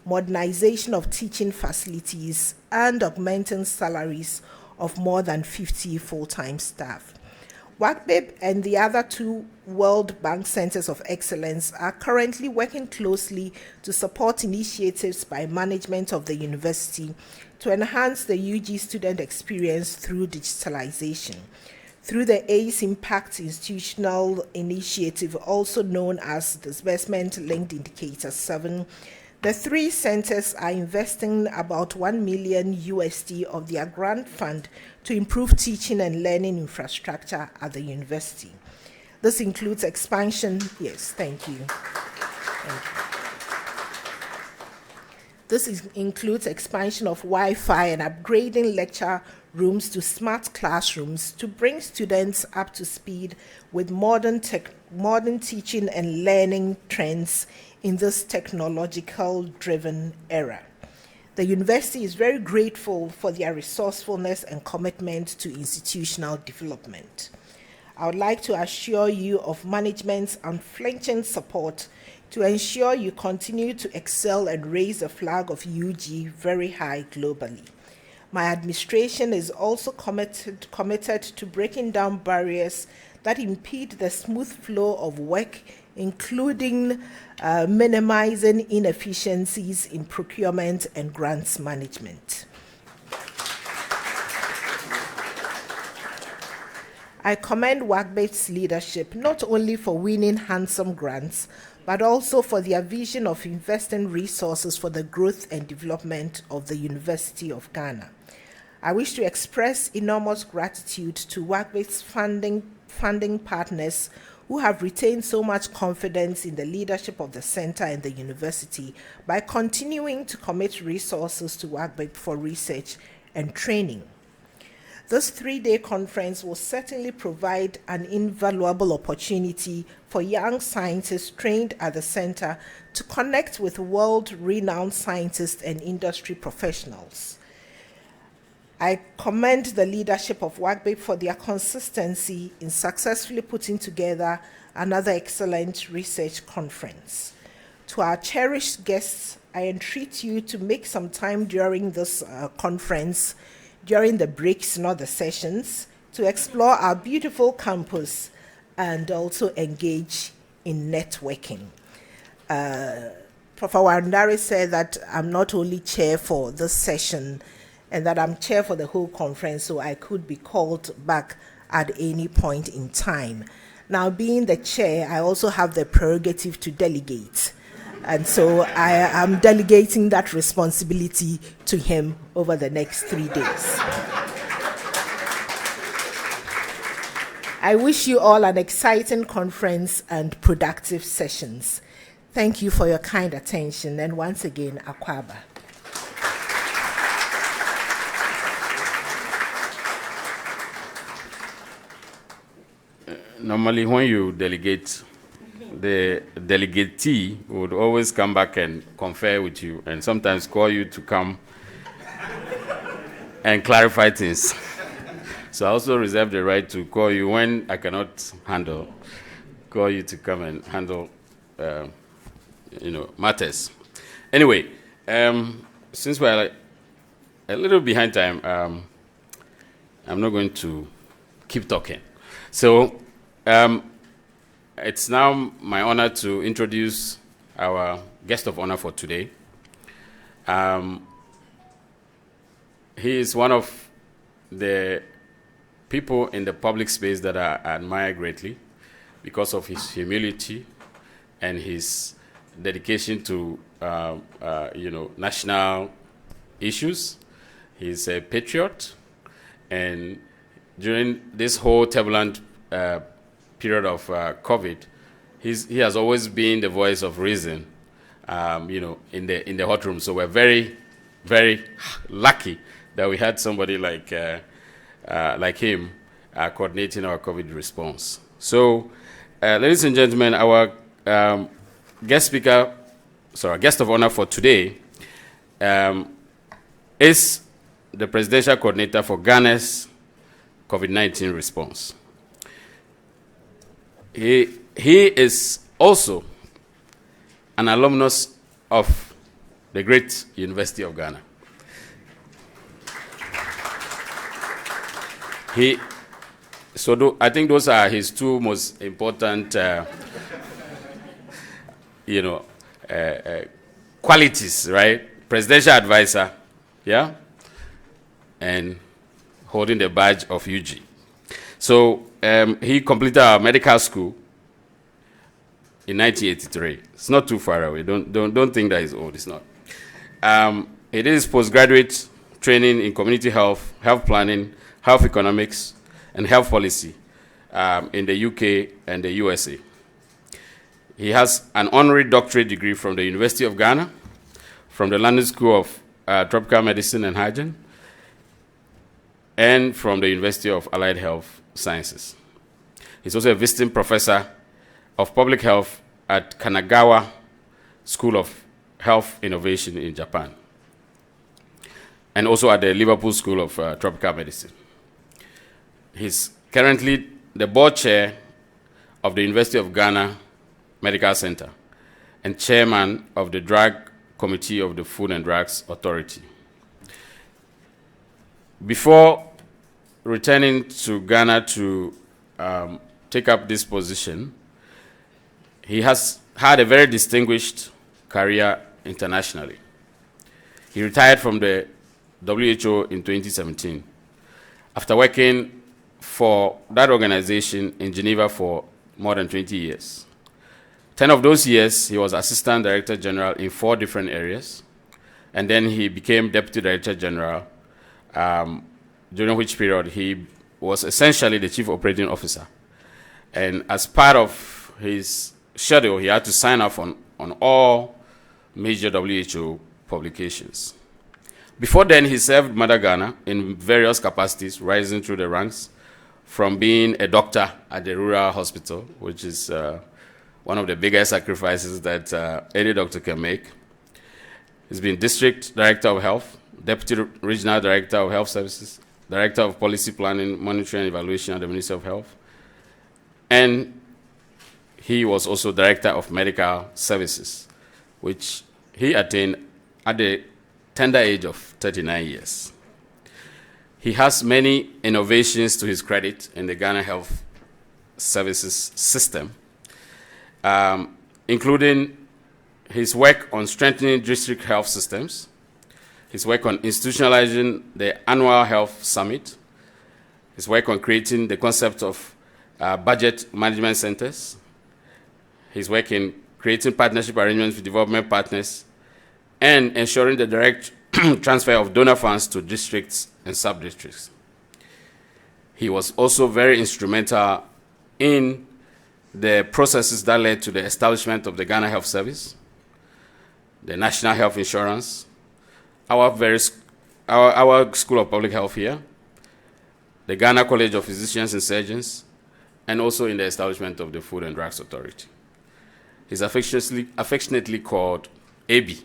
I: modernization of teaching facilities, and augmenting salaries of more than 50 full-time staff. WACCBIP and the other two World Bank Centers of Excellence are currently working closely to support initiatives by management of the university to enhance the UG student experience through digitalization. Through the ACE Impact Institutional Initiative, also known as Disbursement Linked Indicator 7, the three centers are investing about $1 million of their grant fund to improve teaching and learning infrastructure at the university. This includes expansion. Yes, thank you. This includes expansion of Wi-Fi and upgrading lecture rooms to smart classrooms to bring students up to speed with modern teaching and learning trends in this technological-driven era. The university is very grateful for their resourcefulness and commitment to institutional development. I would like to assure you of management's unflinching support to ensure you continue to excel and raise the flag of UG very high globally. My administration is also committed to breaking down barriers that impede the smooth flow of work, including minimizing inefficiencies in procurement and grants management. I commend WACCBIP's leadership not only for winning handsome grants, but also for their vision of investing resources for the growth and development of the University of Ghana. I wish to express enormous gratitude to WACCBIP's funding partners who have retained so much confidence in the leadership of the center and the university by continuing to commit resources to WACCBIP for research and training. This three-day conference will certainly provide an invaluable opportunity for young scientists trained at the center to connect with world-renowned scientists and industry professionals. I commend the leadership of WACCBIP for their consistency in successfully putting together another excellent research conference. To our cherished guests, I entreat you to make some time during this conference, during the breaks, not the sessions, to explore our beautiful campus and also engage in networking. Prof. Warandari said that I'm not only chair for this session and that I'm chair for the whole conference, so I could be called back at any point in time. Now, being the chair, I also have the prerogative to delegate. And so I am delegating that responsibility to him over the next 3 days. I wish you all an exciting conference and productive sessions. Thank you for your kind attention. And once again, Akwaba.
G: Normally, when you delegate, the delegatee would always come back and confer with you and sometimes call you to come and clarify things. So I also reserve the right to call you when I cannot handle, call you to come and handle, matters. Anyway, since we're a little behind time, I'm not going to keep talking. So, it's now my honor to introduce our guest of honor for today. He is one of the people in the public space that I admire greatly because of his humility and his dedication to national issues He's a patriot, and during this whole turbulent period of COVID, he has always been the voice of reason, in the hot room. So we're very, very lucky that we had somebody like him coordinating our COVID response. So, ladies and gentlemen, our guest of honor for today is the Presidential Coordinator for Ghana's COVID-19 response. He is also an alumnus of the great University of Ghana. I think those are his two most important, qualities, right? Presidential advisor, yeah, and holding the badge of UG. So he completed our medical school in 1983. It's not too far away. Don't think that he's old. It's not. He did his postgraduate training in community health, health planning, health economics, and health policy in the UK and the USA. He has an honorary doctorate degree from the University of Ghana, from the London School of Tropical Medicine and Hygiene, and from the University of Allied Health Sciences. He's also a visiting professor of public health at Kanagawa School of Health Innovation in Japan, and also at the Liverpool School of Tropical Medicine. He's currently the board chair of the University of Ghana Medical Center and chairman of the Drug Committee of the Food and Drugs Authority. Before returning to Ghana to take up this position, he has had a very distinguished career internationally. He retired from the WHO in 2017 after working for that organization in Geneva for more than 20 years. 10 of those years, he was Assistant Director General in 4 different areas, and then he became Deputy Director General, during which period he was essentially the Chief Operating Officer. And as part of his schedule, he had to sign off on all major WHO publications. Before then, he served Mother Ghana in various capacities, rising through the ranks, from being a doctor at the rural hospital, which is one of the biggest sacrifices that any doctor can make. He's been District Director of Health, Deputy Regional Director of Health Services, Director of Policy Planning, Monitoring and Evaluation at the Ministry of Health, and he was also Director of Medical Services, which he attained at the tender age of 39 years. He has many innovations to his credit in the Ghana Health Services system, including his work on strengthening district health systems, his work on institutionalizing the annual health summit, his work on creating the concept of budget management centers, his work in creating partnership arrangements with development partners, and ensuring the direct transfer of donor funds to districts and sub-districts. He was also very instrumental in the processes that led to the establishment of the Ghana Health Service, the National Health Insurance, our School of Public Health here, the Ghana College of Physicians and Surgeons, and also in the establishment of the Food and Drugs Authority. He's affectionately called AB,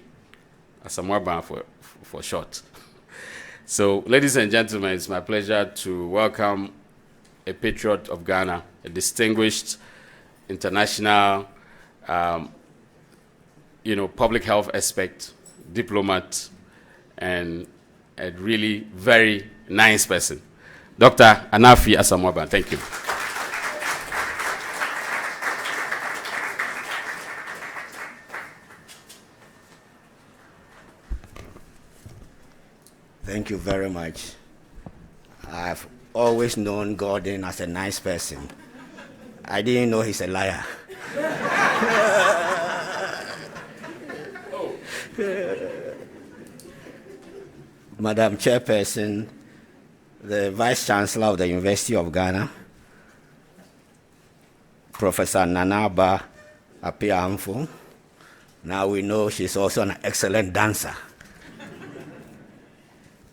G: Asamoah for short. So, ladies and gentlemen, it's my pleasure to welcome a patriot of Ghana, a distinguished international, public health expert, diplomat, and a really very nice person, Dr. Anafi Asamoah. Thank you.
J: Thank you very much. I've always known Gordon as a nice person. I didn't know he's a liar. Madam Chairperson, the Vice Chancellor of the University of Ghana, Professor Nanaba Apiamfo. Now we know she's also an excellent dancer.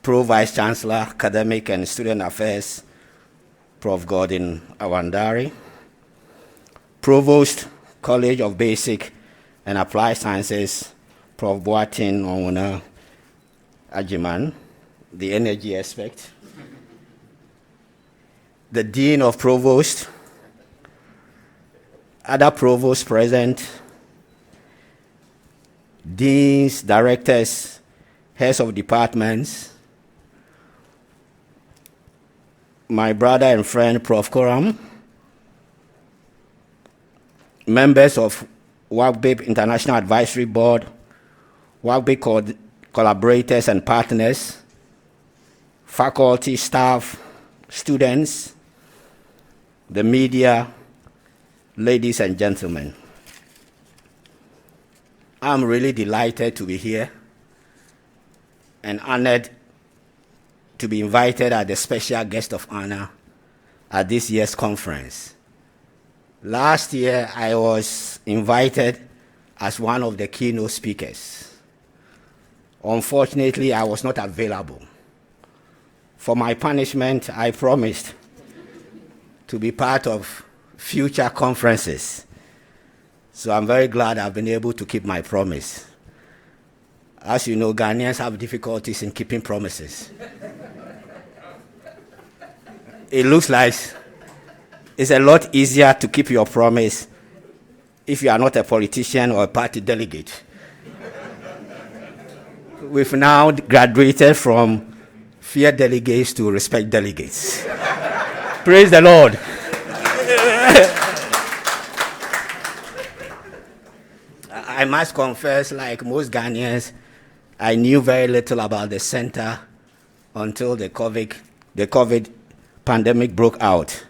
J: Pro-Vice Chancellor, Academic and Student Affairs, Prof. Gordon Awandari. Provost, College of Basic and Applied Sciences, Prof. Boatin Onwuna Ajiman, the energy aspect. The Dean of Provost, other provosts present, deans, directors, heads of departments, my brother and friend, Prof. Koram, members of WACCBIP International Advisory Board, WACCBIP collaborators and partners, faculty, staff, students, the media, ladies and gentlemen. I'm really delighted to be here and honored to be invited as the special guest of honor at this year's conference. Last year, I was invited as one of the keynote speakers. Unfortunately, I was not available. For my punishment, I promised to be part of future conferences. So I'm very glad I've been able to keep my promise. As you know, Ghanaians have difficulties in keeping promises. It looks like it's a lot easier to keep your promise if you are not a politician or a party delegate. We've now graduated from fear delegates to respect delegates. Praise the Lord. I must confess, like most Ghanaians, I knew very little about the center until the COVID pandemic broke out.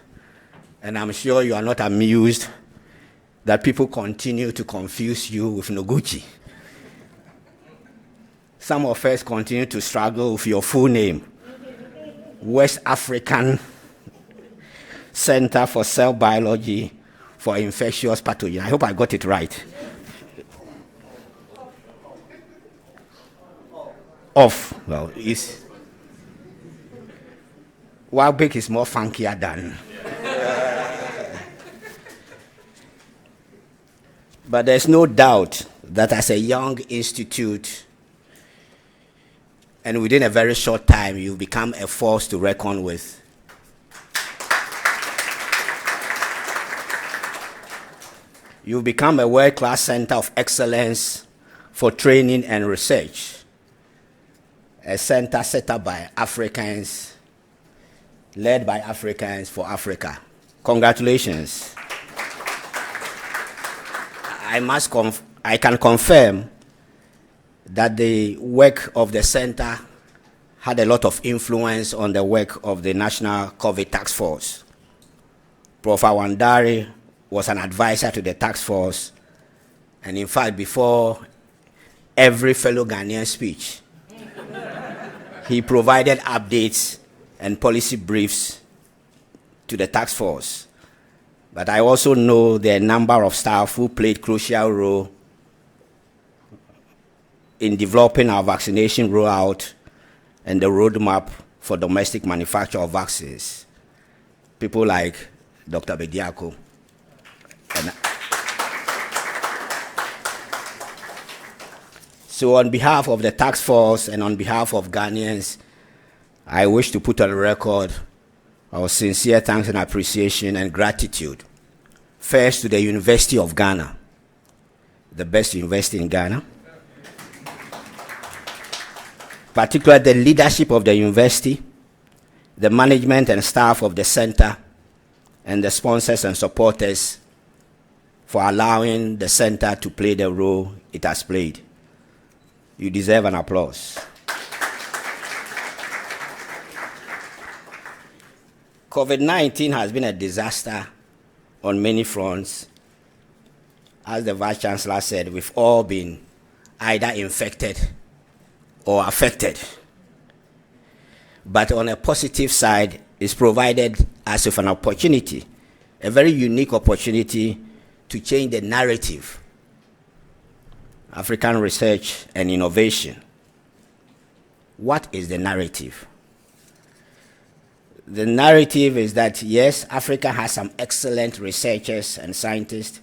J: And I'm sure you are not amused that people continue to confuse you with Noguchi. Some of us continue to struggle with your full name, West African Center for Cell Biology for Infectious Pathogens. I hope I got it right. Well, WACCBIP is more funkier than. But there's no doubt that as a young institute, and within a very short time, you've become a force to reckon with. You've become a world-class center of excellence for training and research. A center set up by Africans, led by Africans for Africa. Congratulations. I can confirm that the work of the center had a lot of influence on the work of the National COVID Task Force. Prof. Awandari was an advisor to the task force, and in fact, before every fellow Ghanaian speech, he provided updates and policy briefs to the task force. But I also know there are a number of staff who played a crucial role in developing our vaccination rollout and the roadmap for domestic manufacture of vaccines. People like Dr. Bediako. So on behalf of the task force and on behalf of Ghanaians, I wish to put on record our sincere thanks and appreciation and gratitude. First, to the University of Ghana, the best university in Ghana. Particularly the leadership of the university, the management and staff of the center, and the sponsors and supporters for allowing the center to play the role it has played. You deserve an applause. COVID-19 has been a disaster on many fronts. As the Vice Chancellor said, we've all been either infected or affected. but on a positive side, it's provided us with an opportunity, a very unique opportunity to change the narrative, African research and innovation. What is the narrative? The narrative is that, yes, Africa has some excellent researchers and scientists,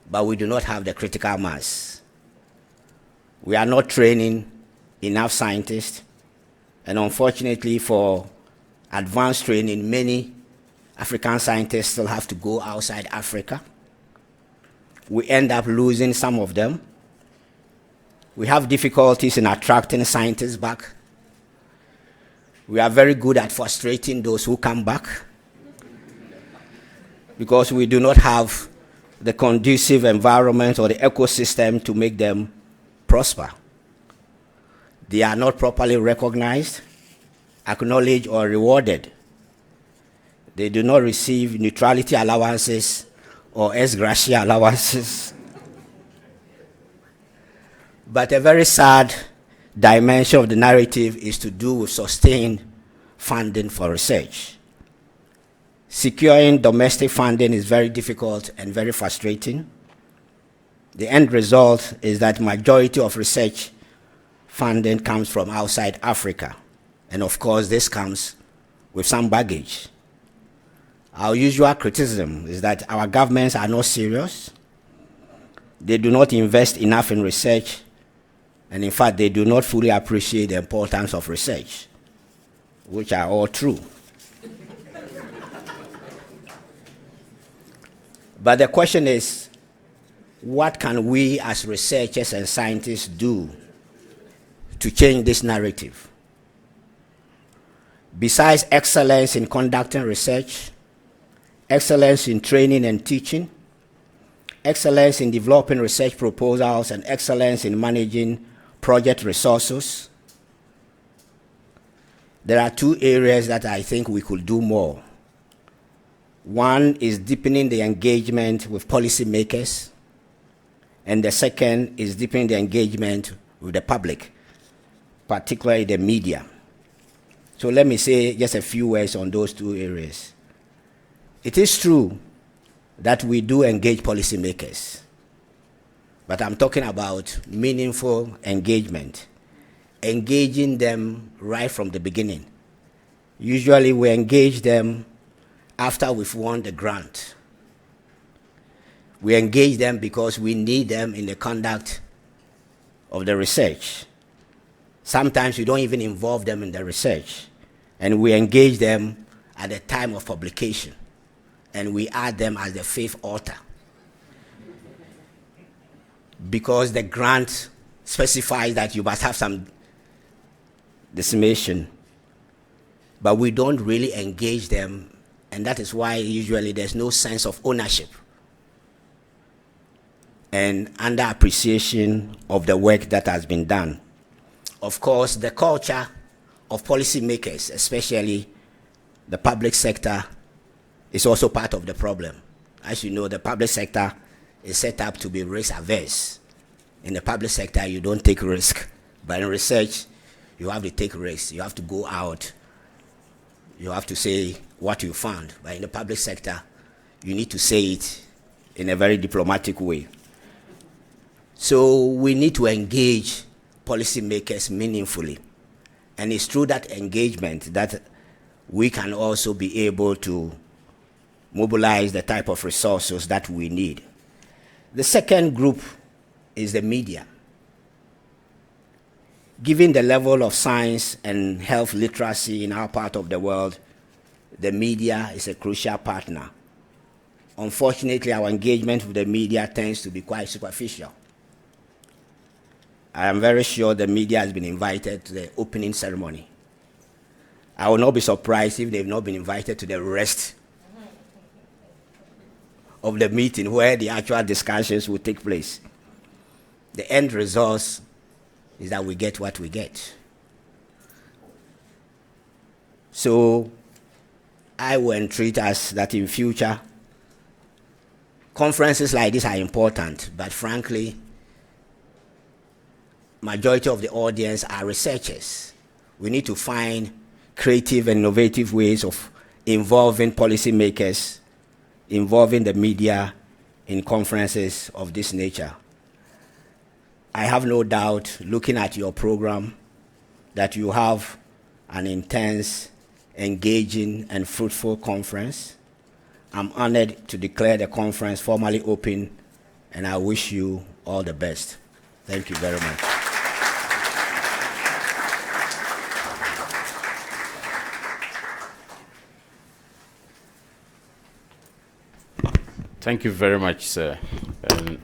J: but we do not have the critical mass. We are not training enough scientists, and unfortunately for advanced training, many African scientists still have to go outside Africa. We end up losing some of them. We have difficulties in attracting scientists back. We are very good at frustrating those who come back because we do not have the conducive environment or the ecosystem to make them prosper. They are not properly recognized, acknowledged, or rewarded. They do not receive neutrality allowances or ex gratia allowances. But a very sad dimension of the narrative is to do with sustained funding for research. Securing domestic funding is very difficult and very frustrating. The end result is that majority of research funding comes from outside Africa. And of course, this comes with some baggage. Our usual criticism is that our governments are not serious. They do not invest enough in research. And in fact, they do not fully appreciate the importance of research, which are all true. But the question is, what can we as researchers and scientists do to change this narrative? Besides excellence in conducting research, excellence in training and teaching, excellence in developing research proposals, and excellence in managing project resources, there are two areas that I think we could do more. One is deepening the engagement with policymakers, and the second is deepening the engagement with the public, particularly the media. So let me say just a few words on those two areas. It is true that we do engage policymakers, but I'm talking about meaningful engagement, engaging them right from the beginning. Usually we engage them after we've won the grant. We engage them because we need them in the conduct of the research. Sometimes we don't even involve them in the research, and we engage them at the time of publication, and we add them as the fifth author, because the grant specifies that you must have some dissemination, but we don't really engage them, and that is why usually there's no sense of ownership and under appreciation of the work that has been done. Of course, the culture of policymakers, especially the public sector, is also part of the problem. As you know, the public sector is set up to be risk averse. In the public sector, you don't take risk. But in research, you have to take risks. You have to go out. You have to say what you found. But in the public sector, you need to say it in a very diplomatic way. So we need to engage policymakers meaningfully. And it's through that engagement that we can also be able to mobilize the type of resources that we need. The second group is the media. Given the level of science and health literacy in our part of the world, the media is a crucial partner. Unfortunately, our engagement with the media tends to be quite superficial. I am very sure the media has been invited to the opening ceremony. I will not be surprised if they've not been invited to the rest of the meeting where the actual discussions will take place. The end result is that we get what we get. So I will entreat us that in future, conferences like this are important, but frankly, majority of the audience are researchers. We need to find creative and innovative ways of involving policymakers, involving the media in conferences of this nature. I have no doubt, looking at your program, that you have an intense, engaging, and fruitful conference. I'm honored to declare the conference formally open, and I wish you all the best. Thank you very much.
G: Thank you very much, sir. And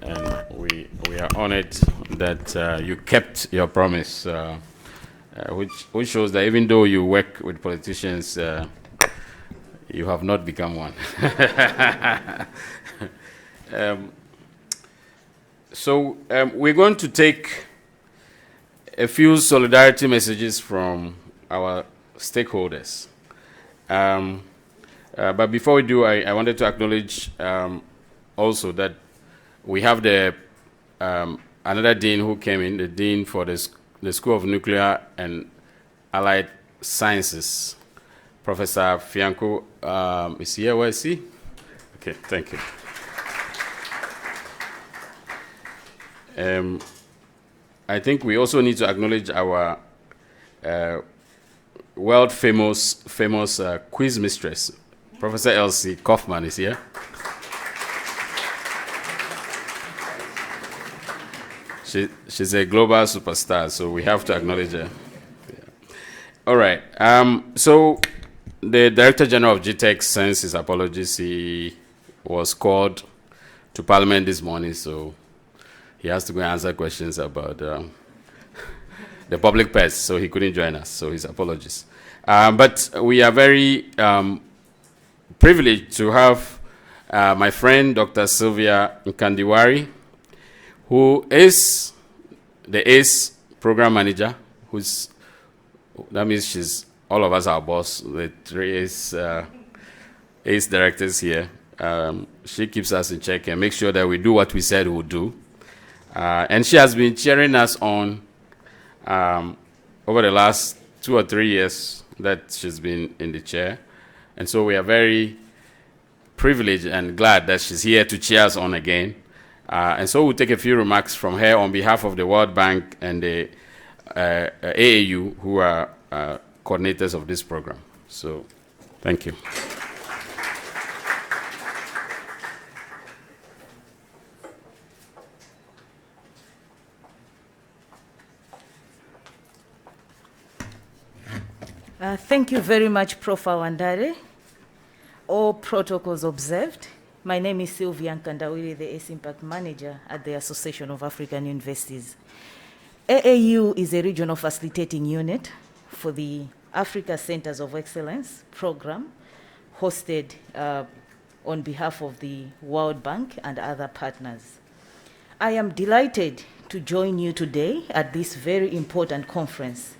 G: we are honored that you kept your promise, which shows that even though you work with politicians, you have not become one. So we're going to take a few solidarity messages from our stakeholders. But before we do, I wanted to acknowledge also that we have the another dean who came in, the dean for the School of Nuclear and Allied Sciences, Professor Fianco. Is he here? Where is he? Okay, thank you. I think we also need to acknowledge our world famous quiz mistress, Professor Elsie Kaufman is here. She's a global superstar, so we have to acknowledge her. Yeah. All right. So the Director General of GTEC sends his apologies. He was called to Parliament this morning, so he has to go and answer questions about the public purse, so he couldn't join us, so his apologies. But we are very privileged to have my friend, Dr. Sylvia Nkandiwari, who is the ACE program manager, that means all of us are boss, the three ACE directors here. She keeps us in check and makes sure that we do what we said we would do. And she has been cheering us on over the last 2 or 3 years that she's been in the chair. And so we are very privileged and glad that she's here to cheer us on again. And so we'll take a few remarks from her on behalf of the World Bank and the AAU, who are coordinators of this program. So, thank you.
K: Thank you very much, Prof. Awandare. All protocols observed. My name is Sylvia Nkandawiri, the ACE Impact Manager at the Association of African Universities. AAU is a regional facilitating unit for the Africa Centers of Excellence program, hosted on behalf of the World Bank and other partners. I am delighted to join you today at this very important conference,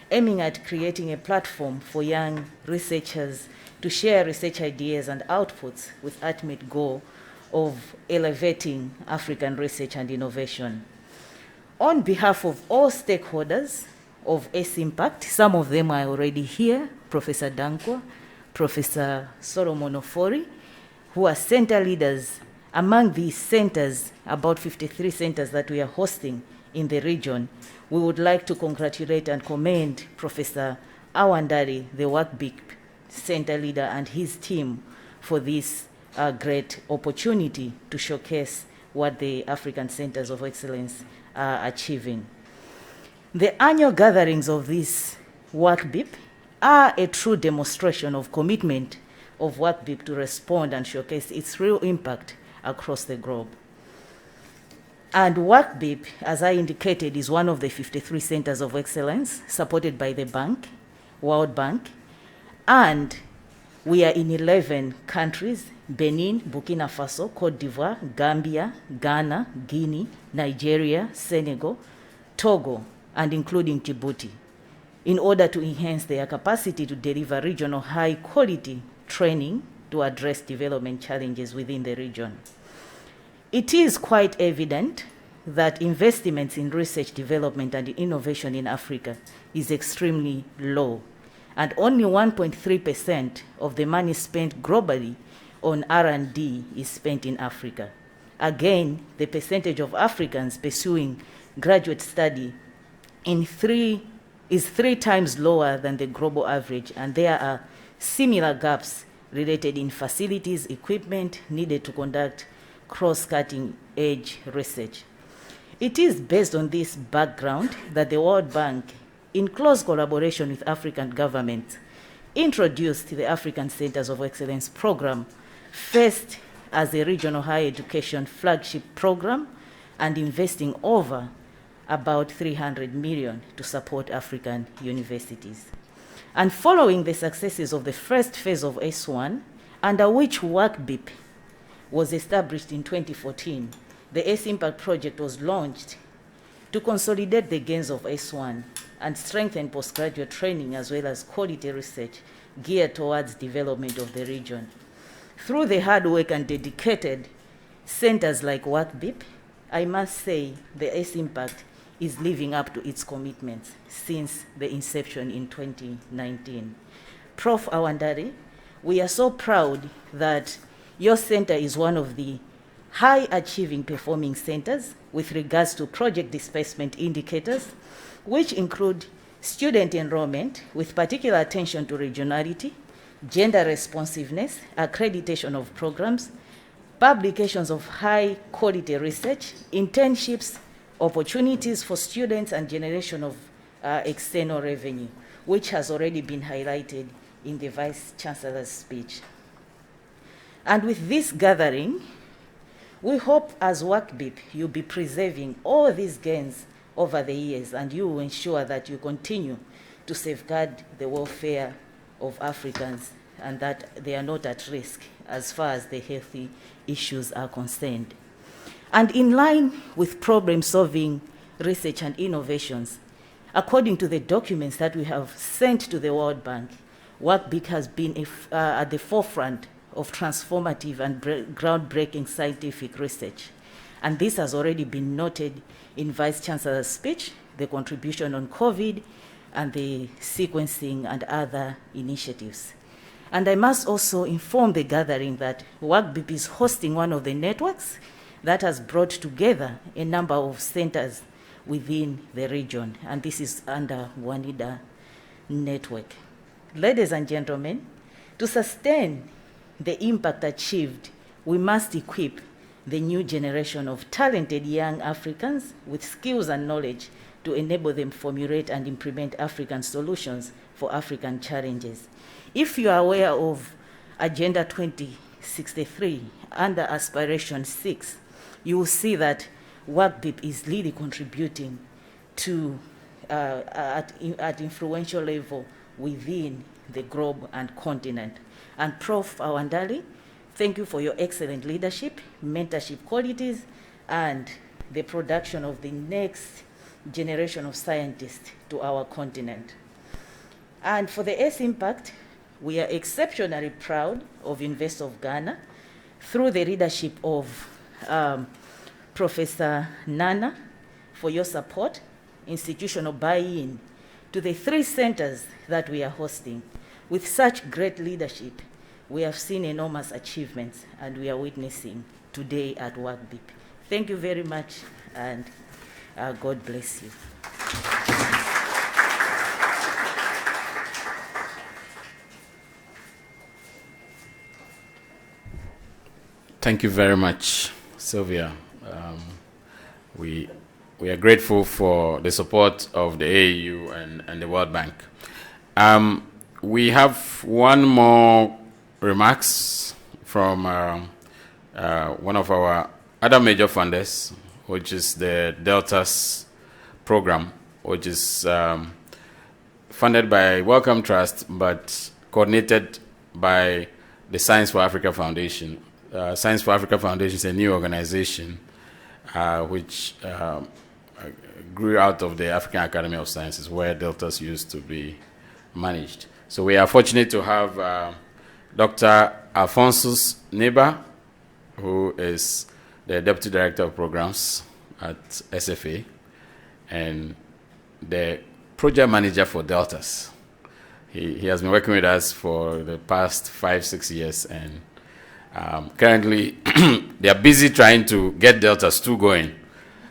K: aiming at creating a platform for young researchers to share research ideas and outputs with ultimate goal of elevating African research and innovation. On behalf of all stakeholders of ACE Impact, some of them are already here, Professor Dankwa, Professor Solomon Ofori, who are center leaders. Among these centers, about 53 centers that we are hosting in the region, we would like to congratulate and commend Professor Awandare, the WACCBIP center leader, and his team for this great opportunity to showcase what the African Centers of Excellence are achieving. The annual gatherings of this WACCBIP are a true demonstration of commitment of WACCBIP to respond and showcase its real impact across the globe. And WACCBIP, as I indicated, is one of the 53 centers of excellence supported by the bank, World Bank, and we are in 11 countries: Benin, Burkina Faso, Cote d'Ivoire, Gambia, Ghana, Guinea, Nigeria, Senegal, Togo, and including Djibouti, in order to enhance their capacity to deliver regional high-quality training to address development challenges within the region. It is quite evident that investments in research, development, and innovation in Africa is extremely low, and only 1.3% of the money spent globally on R&D is spent in Africa. Again, the percentage of Africans pursuing graduate study is 3 times lower than the global average, and there are similar gaps related in facilities, equipment needed to conduct cross-cutting edge research. It is based on this background that the World Bank, in close collaboration with African governments, introduced the African Centers of Excellence program, first as a regional higher education flagship program, and investing over about 300 million to support African universities. And following the successes of the first phase of S1, under which WACCBIP was established in 2014, the S-Impact project was launched to consolidate the gains of S1 and strengthen postgraduate training as well as quality research geared towards development of the region. Through the hard work and dedicated centers like WACCBIP, I must say the S-Impact is living up to its commitments since the inception in 2019. Prof. Awandari, we are so proud that your center is one of the high-achieving performing centers with regards to project disbursement indicators, which include student enrollment with particular attention to regionality, gender responsiveness, accreditation of programs, publications of high-quality research, internships, opportunities for students, and generation of external revenue, which has already been highlighted in the Vice Chancellor's speech. And with this gathering, we hope as WACCBIP you'll be preserving all these gains over the years, and you will ensure that you continue to safeguard the welfare of Africans and that they are not at risk as far as the healthy issues are concerned. And in line with problem-solving research and innovations, according to the documents that we have sent to the World Bank, WACCBIP has been at the forefront of transformative and groundbreaking scientific research. And this has already been noted in Vice Chancellor's speech, the contribution on COVID, and the sequencing and other initiatives. And I must also inform the gathering that WACCBIP is hosting one of the networks that has brought together a number of centers within the region, and this is under WANIDA network. Ladies and gentlemen, to sustain the impact achieved, we must equip the new generation of talented young Africans with skills and knowledge to enable them formulate and implement African solutions for African challenges. If you are aware of Agenda 2063 under Aspiration 6, you will see that WACCBIP is really contributing to at influential level within the globe and continent. And Prof. Awandari, thank you for your excellent leadership, mentorship qualities, and the production of the next generation of scientists to our continent. And for the S-Impact, we are exceptionally proud of University of Ghana through the leadership of Professor Nana for your support, institutional buy-in to the 3 centers that we are hosting. With such great leadership, we have seen enormous achievements, and we are witnessing today at WACCBIP. Thank you very much, and God bless you.
G: Thank you very much, Sylvia. We are grateful for the support of the AAU and the World Bank. We have one more remarks from one of our other major funders, which is the Deltas program, which is funded by Wellcome Trust, but coordinated by the Science for Africa Foundation. Science for Africa Foundation is a new organization which grew out of the African Academy of Sciences, where Deltas used to be managed. So we are fortunate to have Dr. Alphonsus Neba, who is the Deputy Director of Programs at SFA and the Project Manager for Deltas. He has been working with us for the past 5-6 years, and currently they are busy trying to get Deltas 2 going.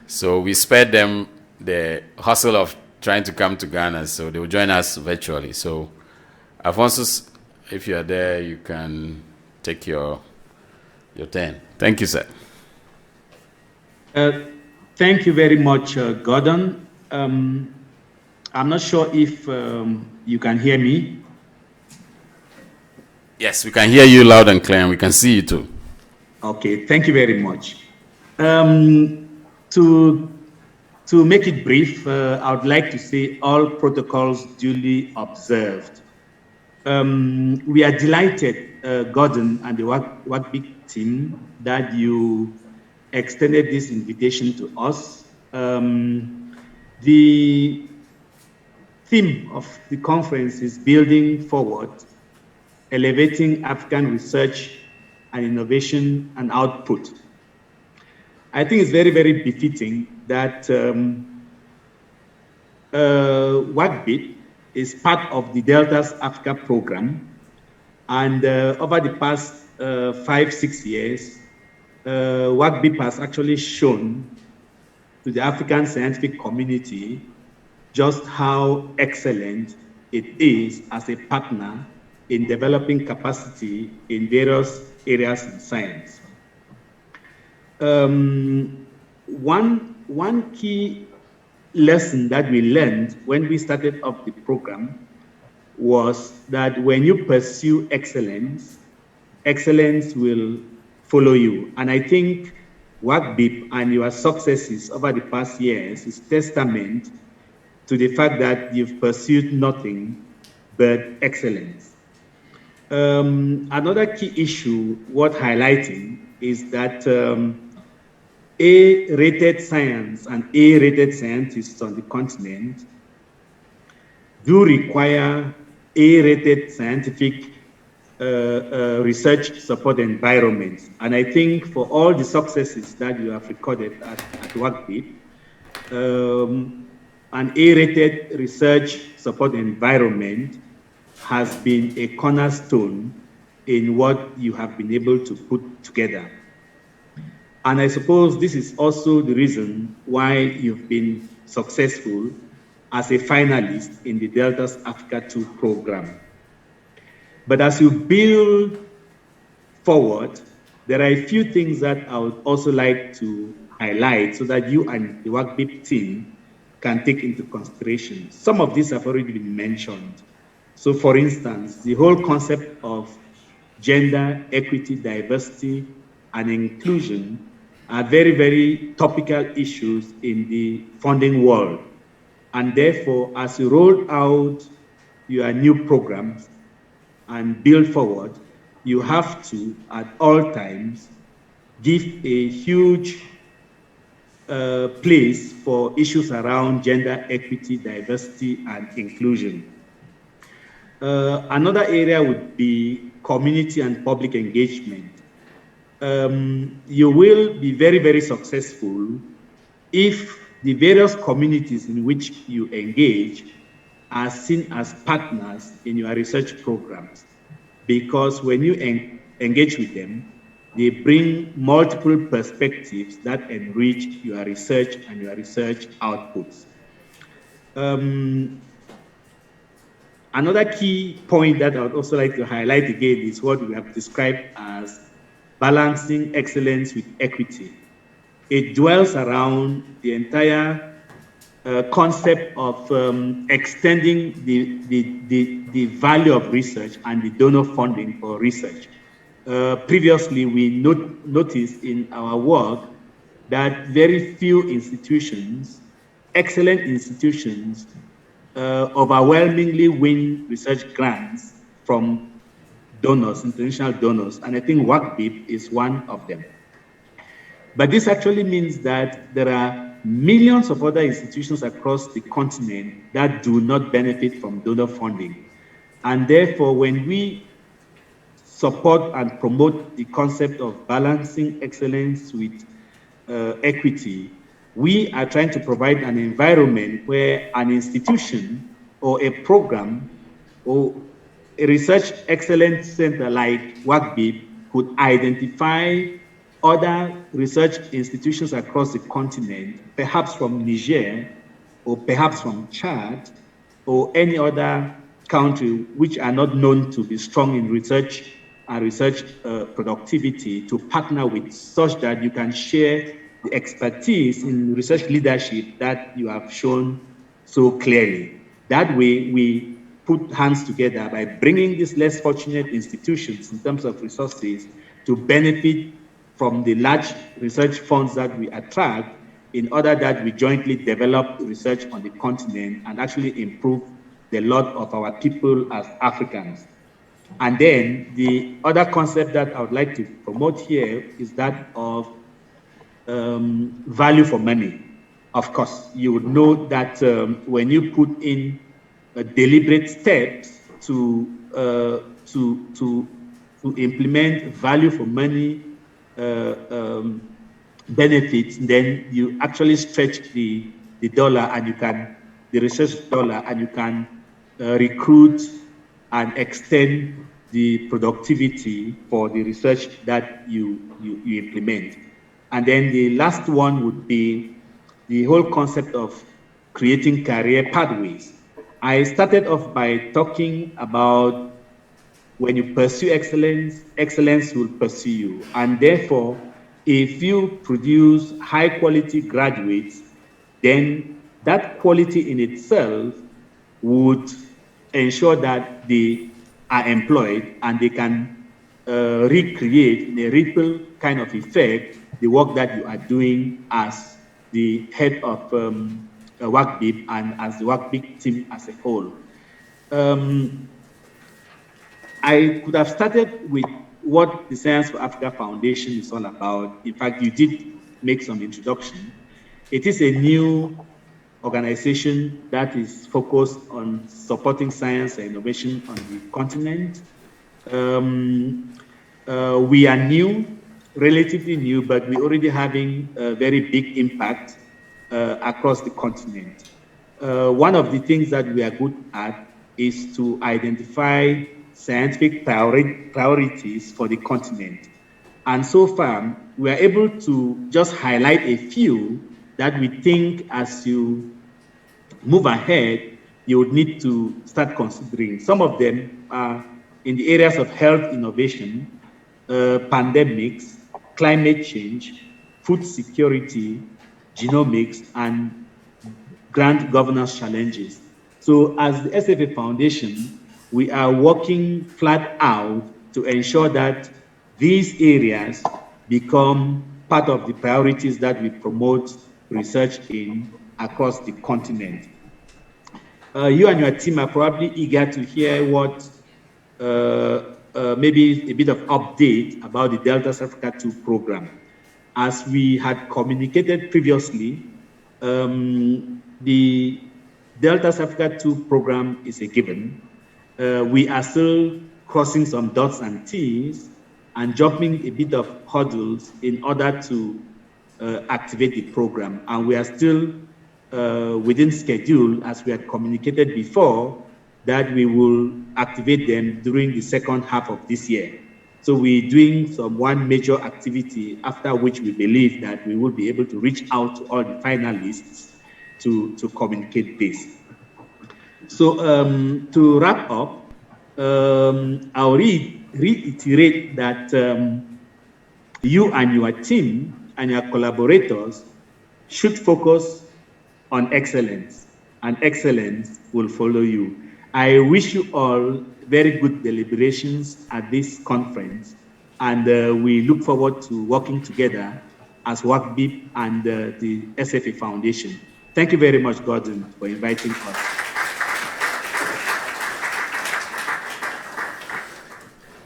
G: So we spared them the hustle of trying to come to Ghana, so they will join us virtually. So Alphonsus, if you are there, you can take your turn. Thank you, sir.
L: Thank you very much, Gordon. I'm not sure if you can hear me.
G: Yes, we can hear you loud and clear, and we can see you too.
L: Okay, thank you very much. To make it brief, I would like to say all protocols duly observed. We are delighted, Gordon and the WACCBIP team, that you extended this invitation to us. The theme of the conference is Building Forward, Elevating African Research and Innovation and Output. I think it's very, very befitting that WACCBIP is part of the Deltas Africa program. And over the past 5-6 years, WACCBIP has actually shown to the African scientific community just how excellent it is as a partner in developing capacity in various areas in science. One key lesson that we learned when we started up the program was that when you pursue excellence, excellence will follow you. And I think WACCBIP and your successes over the past years is testament to the fact that you've pursued nothing but excellence. Another key issue worth highlighting is that A-rated science and A-rated scientists on the continent do require A-rated scientific research support environments. And I think for all the successes that you have recorded at WACCBIP, an A-rated research support environment has been a cornerstone in what you have been able to put together. And I suppose this is also the reason why you've been successful as a finalist in the Deltas Africa 2 program. But as you build forward, there are a few things that I would also like to highlight so that you and the WACCBIP team can take into consideration. Some of these have already been mentioned. So for instance, the whole concept of gender, equity, diversity, and inclusion are very, very topical issues in the funding world. And therefore, as you roll out your new programs and build forward, you have to, at all times, give a huge place for issues around gender, equity, diversity, and inclusion. Another area would be community and public engagement. You will be very, very successful if the various communities in which you engage are seen as partners in your research programs. Because when you engage with them, they bring multiple perspectives that enrich your research and your research outputs. Another key point that I would also like to highlight again is what we have described as balancing excellence with equity. It dwells around the entire concept of extending the value of research and the donor funding for research. Previously, we noticed in our work that very few institutions, excellent institutions, overwhelmingly win research grants from donors, international donors, and I think WACCBIP is one of them. But this actually means that there are millions of other institutions across the continent that do not benefit from donor funding. And therefore, when we support and promote the concept of balancing excellence with equity, we are trying to provide an environment where an institution or a program or a research excellence center like WACCBIP could identify other research institutions across the continent, perhaps from Niger, or perhaps from Chad, or any other country which are not known to be strong in research and research productivity, to partner with, such that you can share the expertise in research leadership that you have shown so clearly. That way, we put hands together by bringing these less fortunate institutions in terms of resources to benefit from the large research funds that we attract, in order that we jointly develop research on the continent and actually improve the lot of our people as Africans. And then the other concept that I would like to promote here is that of value for money. Of course, you would know that when you put in deliberate steps to implement value for money benefits, then you actually stretch the dollar, and you can, the research dollar, and you can recruit and extend the productivity for the research that you implement. And then the last one would be the whole concept of creating career pathways. I started off by talking about when you pursue excellence, excellence will pursue you. And therefore, if you produce high quality graduates, then that quality in itself would ensure that they are employed and they can recreate in a ripple kind of effect the work that you are doing as the head of WACCBIP and as the WACCBIP team as a whole. I could have started with what the Science for Africa Foundation is all about. In fact, you did make some introduction. It is a new organization that is focused on supporting science and innovation on the continent. We are new, relatively new, but we're already having a very big impact across the continent. One of the things that we are good at is to identify scientific priorities for the continent. And so far, we are able to just highlight a few that we think as you move ahead, you would need to start considering. Some of them are in the areas of health innovation, pandemics, climate change, food security, genomics, and grand governance challenges. So as the SFA Foundation, we are working flat out to ensure that these areas become part of the priorities that we promote research in across the continent. You and your team are probably eager to hear what maybe a bit of update about the Delta South Africa 2 program. As we had communicated previously, the Delta South Africa 2 program is a given. We are still crossing some dots and T's and jumping a bit of hurdles in order to activate the program. And we are still within schedule, as we had communicated before, that we will activate them during the second half of this year. So we're doing one major activity, after which we believe that we will be able to reach out to all the finalists to communicate this. So to wrap up, I'll reiterate that you and your team and your collaborators should focus on excellence, and excellence will follow you. I wish you all very good deliberations at this conference, and we look forward to working together as WACCBIP and the SFA Foundation. Thank you very much, Gordon, for inviting us.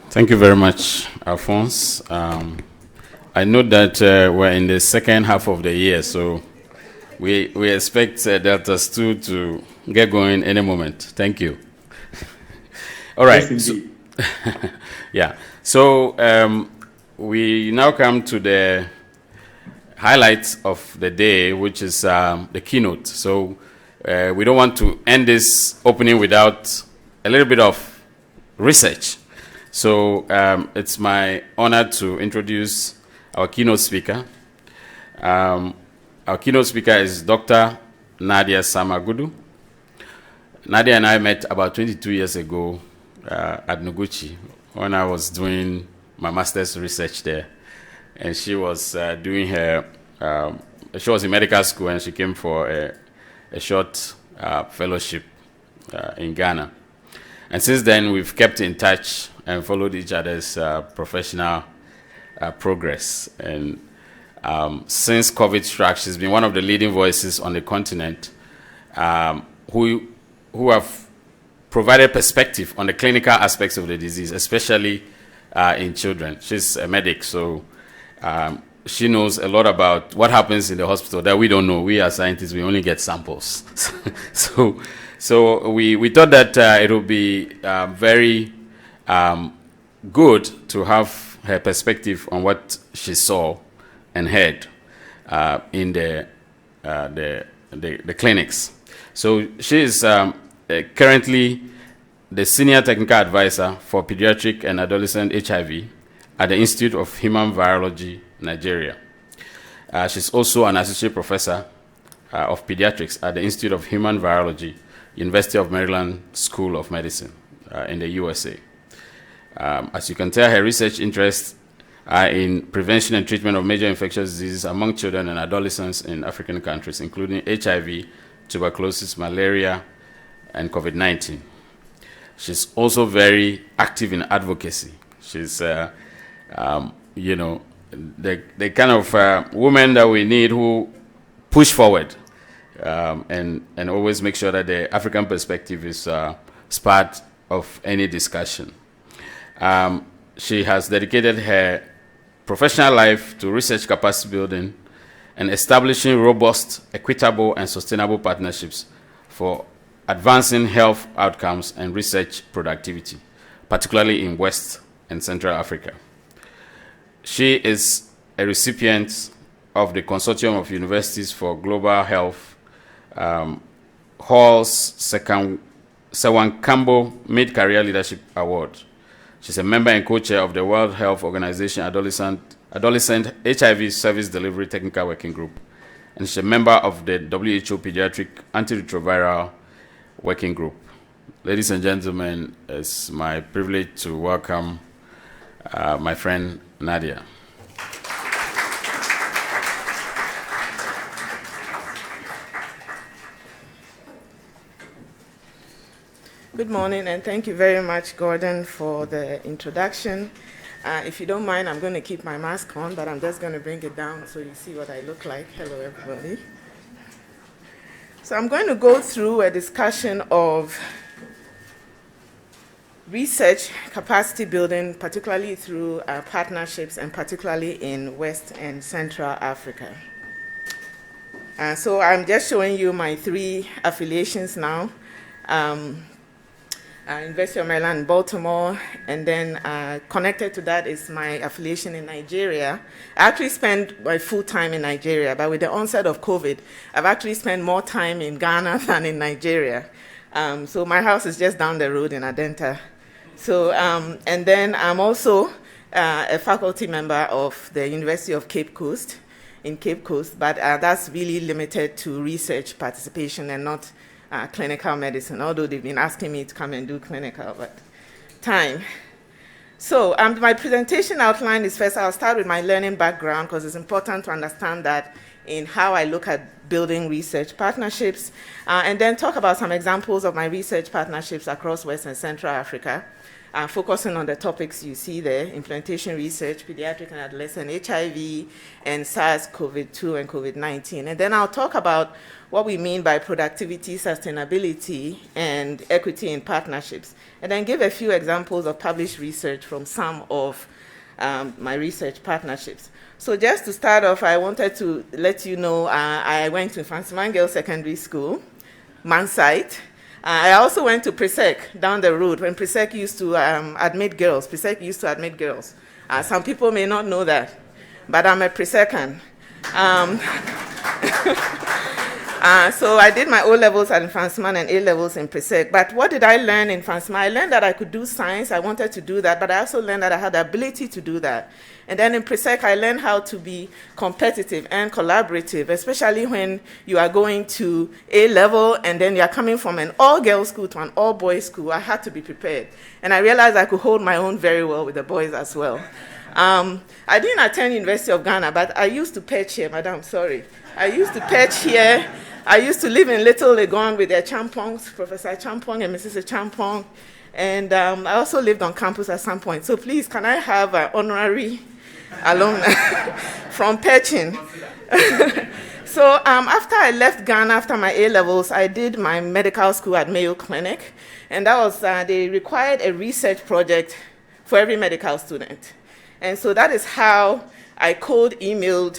G: Thank you very much, Alphonse. I know that we're in the second half of the year, so we expect Deltas 2 to get going any moment. Thank you. All right.
L: Yes, indeed.
G: Yeah. So we now come to the highlights of the day, which is the keynote. So we don't want to end this opening without a little bit of research. So it's my honor to introduce our keynote speaker. Our keynote speaker is Dr. Nadia Samagudu. Nadia and I met about 22 years ago at Noguchi when I was doing my master's research there. And she was doing her, she was in medical school and she came for a short fellowship in Ghana. And since then, we've kept in touch and followed each other's professional progress. And since COVID struck, she's been one of the leading voices on the continent who have provided perspective on the clinical aspects of the disease, especially in children. She's a medic, so she knows a lot about what happens in the hospital that we don't know. We as scientists, we only get samples. So we thought that it would be very good to have her perspective on what she saw and heard in the clinics. So she is currently the Senior Technical Advisor for Pediatric and Adolescent HIV at the Institute of Human Virology, Nigeria. She's also an Associate Professor of Pediatrics at the Institute of Human Virology, University of Maryland School of Medicine in the USA. As you can tell, her research interests are in prevention and treatment of major infectious diseases among children and adolescents in African countries, including HIV, tuberculosis, malaria, and COVID-19. She's also very active in advocacy. She's, you know, the kind of woman that we need who push forward and always make sure that the African perspective is part of any discussion. She has dedicated her professional life to research capacity building and establishing robust, equitable, and sustainable partnerships for advancing health outcomes and research productivity, particularly in West and Central Africa. She is a recipient of the Consortium of Universities for Global Health, Hall's Sewankambo Mid-Career Leadership Award. She's a member and co-chair of the World Health Organization Adolescent HIV Service Delivery Technical Working Group, and she's a member of the WHO Pediatric Antiretroviral Working Group. Ladies and gentlemen, it's my privilege to welcome my friend Nadia.
I: Good morning, and thank you very much, Gordon, for the introduction. If you don't mind, I'm going to keep my mask on, but I'm just going to bring it down so you see what I look like. Hello, everybody. So I'm going to go through a discussion of research capacity building, particularly through partnerships, and particularly in West and Central Africa. So I'm just showing you my three affiliations now. University of Maryland, Baltimore, and then connected to that is my affiliation in Nigeria. I actually spent my full time in Nigeria, but with the onset of COVID, I've actually spent more time in Ghana than in Nigeria. So my house is just down the road in Adenta. So, and then I'm also a faculty member of the University of Cape Coast, in Cape Coast, but that's really limited to research participation and not clinical medicine, although they've been asking me to come and do clinical, but time. So my presentation outline is first, I'll start with my learning background because it's important to understand that in how I look at building research partnerships, and then talk about some examples of my research partnerships across West and Central Africa, focusing on the topics you see there: implementation research, pediatric and adolescent HIV, and SARS-CoV-2 and COVID-19. And then I'll talk about what we mean by productivity, sustainability, and equity in partnerships, and then give a few examples of published research from some of my research partnerships. So just to start off, I wanted to let you know I went to Francis Mangel Secondary School, Mansite. I also went to Presec down the road when Presec used to admit girls. Presec used to admit girls. Some people may not know that, but I'm a Presecan. So I did my O-levels at Fransman and A-levels in Presec. But what did I learn in Fransman? I learned that I could do science. I wanted to do that, but I also learned that I had the ability to do that. And then in Presec, I learned how to be competitive and collaborative, especially when you are going to A-level and then you are coming from an all-girls school to an all-boys school. I had to be prepared. And I realized I could hold my own very well with the boys as well. I didn't attend University of Ghana, but I used to perch here, madam, sorry. I used to perch here. I used to live in Little Legon with their Champongs, Professor Champong and Mrs. Champong. And I also lived on campus at some point. So please, can I have an honorary alumni from perching? So after I left Ghana, after my A-levels, I did my medical school at Mayo Clinic. And that was, they required a research project for every medical student. And so that is how I cold emailed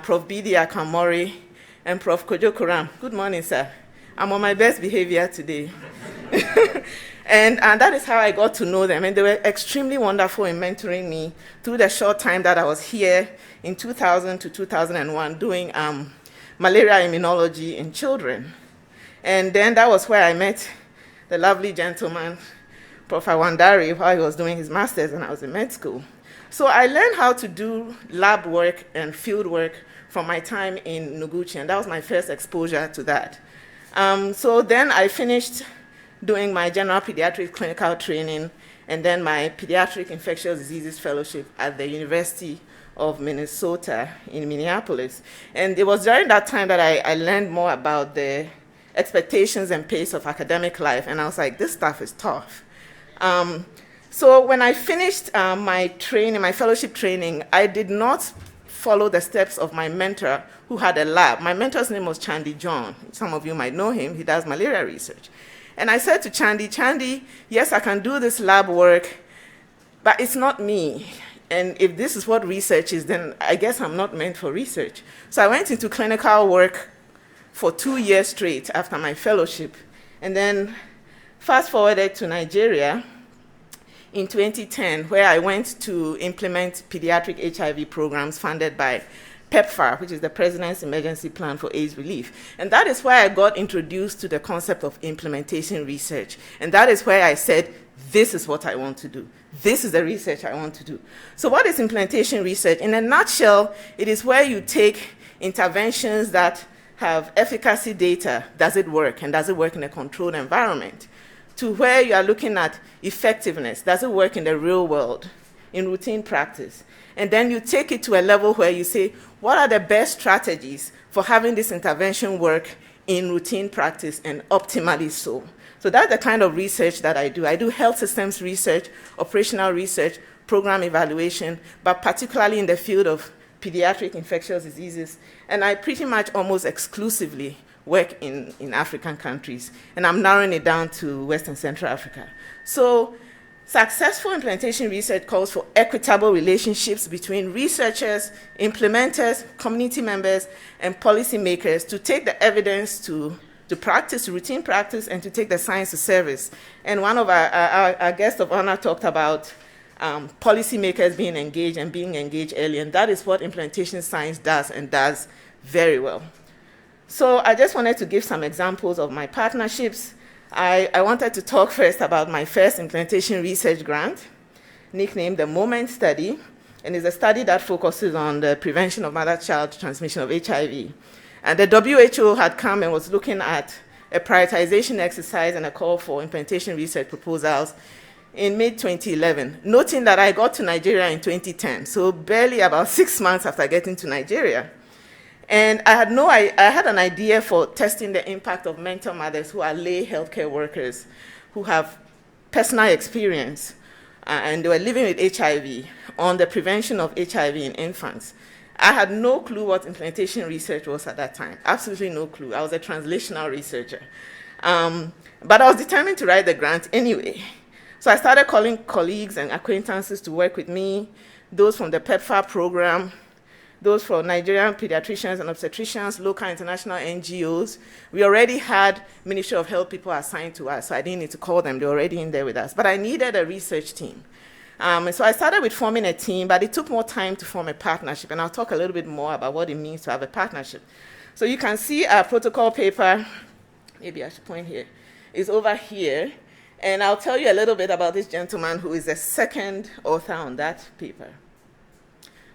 I: Prof. Bidi Akamori and Prof. Kojo Kuram. Good morning, sir. I'm on my best behavior today. and that is how I got to know them. And they were extremely wonderful in mentoring me through the short time that I was here in 2000 to 2001 doing malaria immunology in children. And then that was where I met the lovely gentleman, Prof. Wandari, while he was doing his master's and I was in med school. So I learned how to do lab work and field work from my time in Noguchi, and that was my first exposure to that. So then I finished doing my general pediatric clinical training and then my pediatric infectious diseases fellowship at the University of Minnesota in Minneapolis. And it was during that time that I learned more about the expectations and pace of academic life, and I was like, this stuff is tough. So when I finished my training, my fellowship training, I did not follow the steps of my mentor who had a lab. My mentor's name was Chandy John. Some of you might know him. He does malaria research. And I said to Chandy, yes, I can do this lab work, but it's not me. And if this is what research is, then I guess I'm not meant for research. So I went into clinical work for 2 years straight after my fellowship. And then fast forwarded to Nigeria in 2010, where I went to implement pediatric HIV programs funded by PEPFAR, which is the President's Emergency Plan for AIDS Relief. And that is where I got introduced to the concept of implementation research. And that is where I said, this is what I want to do. This is the research I want to do. So what is implementation research? In a nutshell, it is where you take interventions that have efficacy data, does it work, and does it work in a controlled environment, to where you are looking at effectiveness, does it work in the real world, in routine practice? And then you take it to a level where you say, what are the best strategies for having this intervention work in routine practice and optimally so? So that's the kind of research that I do. I do health systems research, operational research, program evaluation, but particularly in the field of pediatric infectious diseases. And I pretty much almost exclusively work in African countries. And I'm narrowing it down to West and Central Africa. So successful implementation research calls for equitable relationships between researchers, implementers, community members, and policymakers to take the evidence to practice, routine practice, and to take the science to service. And one of our guests of honor talked about policymakers being engaged and being engaged early, and that is what implementation science does and does very well. So I just wanted to give some examples of my partnerships. I wanted to talk first about my first implementation research grant, nicknamed the MOMENT study, and it's a study that focuses on the prevention of mother-child transmission of HIV. And the WHO had come and was looking at a prioritization exercise and a call for implementation research proposals in mid-2011, noting that I got to Nigeria in 2010, so barely about 6 months after getting to Nigeria. And I had an idea for testing the impact of mentor mothers who are lay healthcare workers who have personal experience and they were living with HIV on the prevention of HIV in infants. I had no clue what implementation research was at that time, absolutely no clue. I was a translational researcher. But I was determined to write the grant anyway. So I started calling colleagues and acquaintances to work with me, those from the PEPFAR program, those from Nigerian pediatricians and obstetricians, local international NGOs. We already had Ministry of Health people assigned to us, so I didn't need to call them. They were already in there with us. But I needed a research team. So I started with forming a team, but it took more time to form a partnership, and I'll talk a little bit more about what it means to have a partnership. So you can see our protocol paper, maybe I should point here, is over here. And I'll tell you a little bit about this gentleman who is the second author on that paper.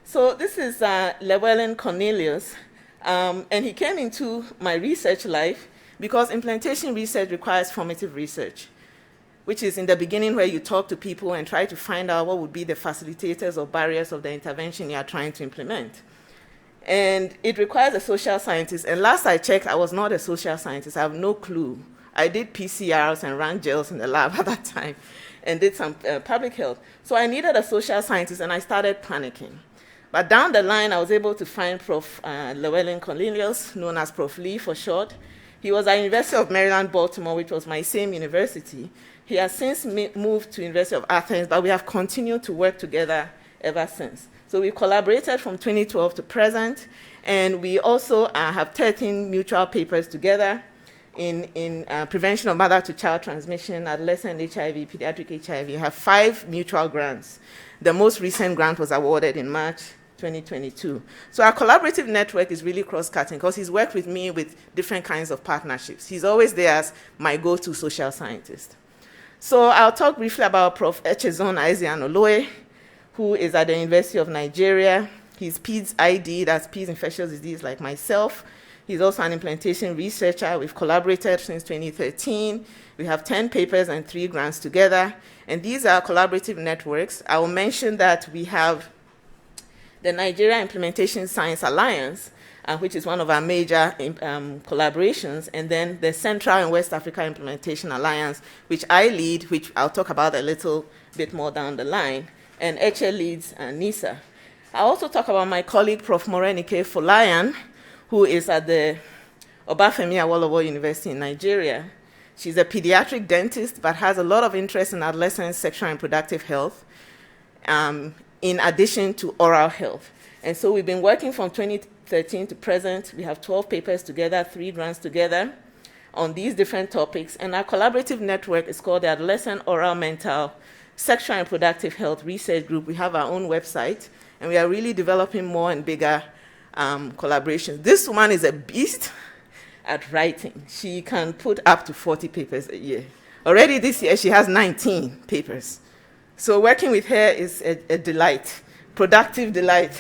I: So this is Llewellyn Cornelius, and he came into my research life because implementation research requires formative research, which is in the beginning where you talk to people and try to find out what would be the facilitators or barriers of the intervention you are trying to implement. And it requires a social scientist. And last I checked, I was not a social scientist. I have no clue. I did PCRs and ran gels in the lab at that time and did some public health. So I needed a social scientist, and I started panicking. But down the line, I was able to find Prof. Llewellyn Cornelius, known as Prof. Lee for short. He was at University of Maryland, Baltimore, which was my same university. He has since moved to University of Athens, but we have continued to work together ever since. So we collaborated from 2012 to present, and we also have 13 mutual papers together in prevention of mother-to-child transmission, adolescent HIV, pediatric HIV. We have 5 mutual grants. The most recent grant was awarded in March 2022. So our collaborative network is really cross-cutting because he's worked with me with different kinds of partnerships. He's always there as my go-to social scientist. So I'll talk briefly about Prof. Echezon Aizianoloe, who is at the University of Nigeria. He's PEDS ID, that's PEDS infectious disease like myself. He's also an implementation researcher. We've collaborated since 2013. We have 10 papers and 3 grants together. And these are collaborative networks. I will mention that we have the Nigeria Implementation Science Alliance, which is one of our major collaborations, and then the Central and West Africa Implementation Alliance, which I lead, which I'll talk about a little bit more down the line, and Eche leads NISA. I'll also talk about my colleague, Prof. Morenike Folayan, who is at the Obafemi Awolowo University in Nigeria. She's a pediatric dentist, but has a lot of interest in adolescent sexual and reproductive health, in addition to oral health. And so we've been working from 2013 to present. We have 12 papers together, 3 grants together on these different topics. And our collaborative network is called the Adolescent Oral Mental Sexual and Reproductive Health Research Group. We have our own website, and we are really developing more and bigger collaborations. This woman is a beast at writing. She can put up to 40 papers a year. Already this year, she has 19 papers. So working with her is a delight, productive delight.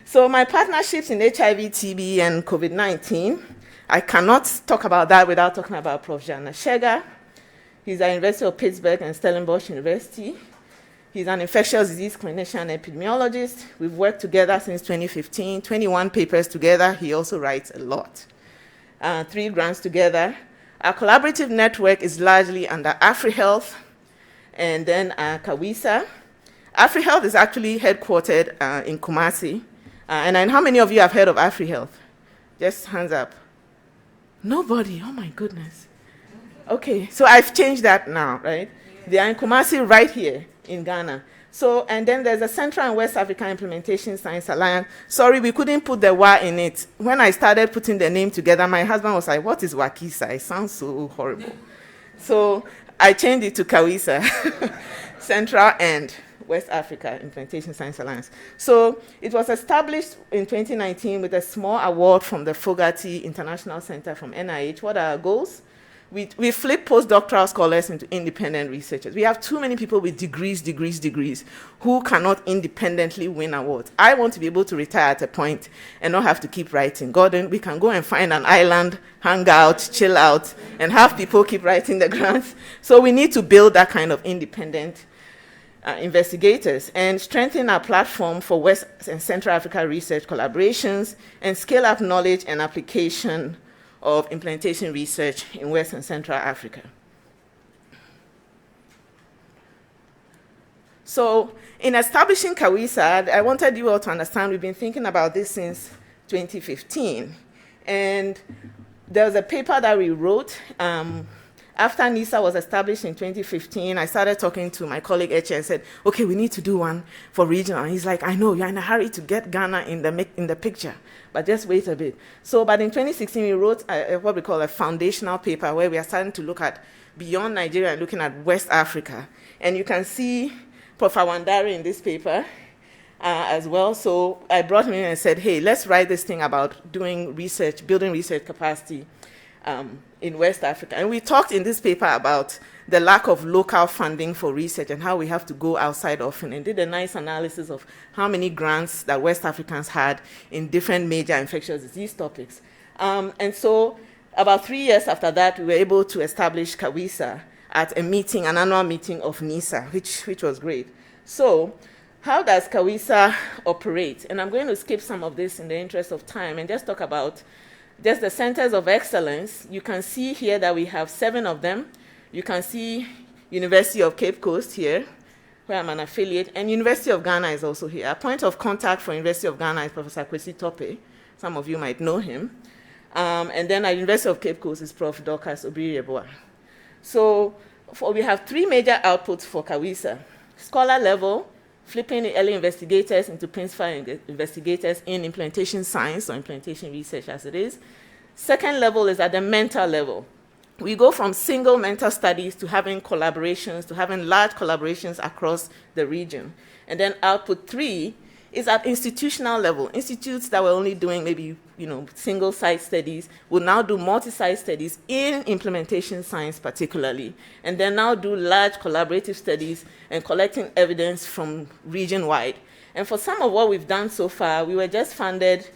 I: So my partnerships in HIV, TB, and COVID-19, I cannot talk about that without talking about Prof. Jana Shega. He's at University of Pittsburgh and Stellenbosch University. He's an infectious disease clinician and epidemiologist. We've worked together since 2015, 21 papers together. He also writes a lot. 3 grants together. Our collaborative network is largely under AfriHealth, and then Kawisa. AfriHealth is actually headquartered in Kumasi. And how many of you have heard of AfriHealth? Just hands up. Nobody, oh my goodness. Okay, so I've changed that now, right? They are in Kumasi right here in Ghana. So, and then there's a Central and West Africa Implementation Science Alliance. Sorry, we couldn't put the WA in it. When I started putting the name together, my husband was like, what is Wakisa? It sounds so horrible. So I changed it to Kawisa, Central and West Africa Implementation Science Alliance. So it was established in 2019 with a small award from the Fogarty International Center from NIH. What are our goals? We flip postdoctoral scholars into independent researchers. We have too many people with degrees, who cannot independently win awards. I want to be able to retire at a point and not have to keep writing. Gordon, we can go and find an island, hang out, chill out, and have people keep writing the grants. So we need to build that kind of independent investigators and strengthen our platform for West and Central Africa research collaborations and scale up knowledge and application of implementation research in West and Central Africa. So in establishing Kawisa, I wanted you all to understand we've been thinking about this since 2015. And there was a paper that we wrote after NISA was established in 2015. I started talking to my colleague Eche and said, okay, we need to do one for regional. And he's like, I know, you're in a hurry to get Ghana in the picture, but just wait a bit. So, but in 2016, we wrote what we call a foundational paper where we are starting to look at beyond Nigeria and looking at West Africa. And you can see Prof. Awandare in this paper. as well. So I brought him in and said, hey, let's write this thing about doing research, building research capacity in West Africa. And we talked in this paper about the lack of local funding for research and how we have to go outside often, and did a nice analysis of how many grants that West Africans had in different major infectious disease topics. And so about 3 years after that, we were able to establish CAWISA at a meeting, an annual meeting of NISA, which was great. So how does CAWISA operate? And I'm going to skip some of this in the interest of time and just talk about just the centers of excellence. You can see here that we have 7 of them. You can see University of Cape Coast here, where I'm an affiliate, and University of Ghana is also here. Our point of contact for University of Ghana is Professor Kwesi Tope. Some of you might know him. And then at University of Cape Coast is Prof. Dorcas Obiri-Yeboah. So we have 3 major outputs for CAWISA. Scholar level, flipping the early investigators into principal investigators in implementation science or implementation research as it is. Second level is at the mentor level. We go from single mentor studies to having collaborations, to having large collaborations across the region. And then output 3 is at institutional level. Institutes that were only doing maybe single site studies will now do multi-site studies in implementation science particularly, and then now do large collaborative studies and collecting evidence from region-wide. And for some of what we've done so far, we were just funded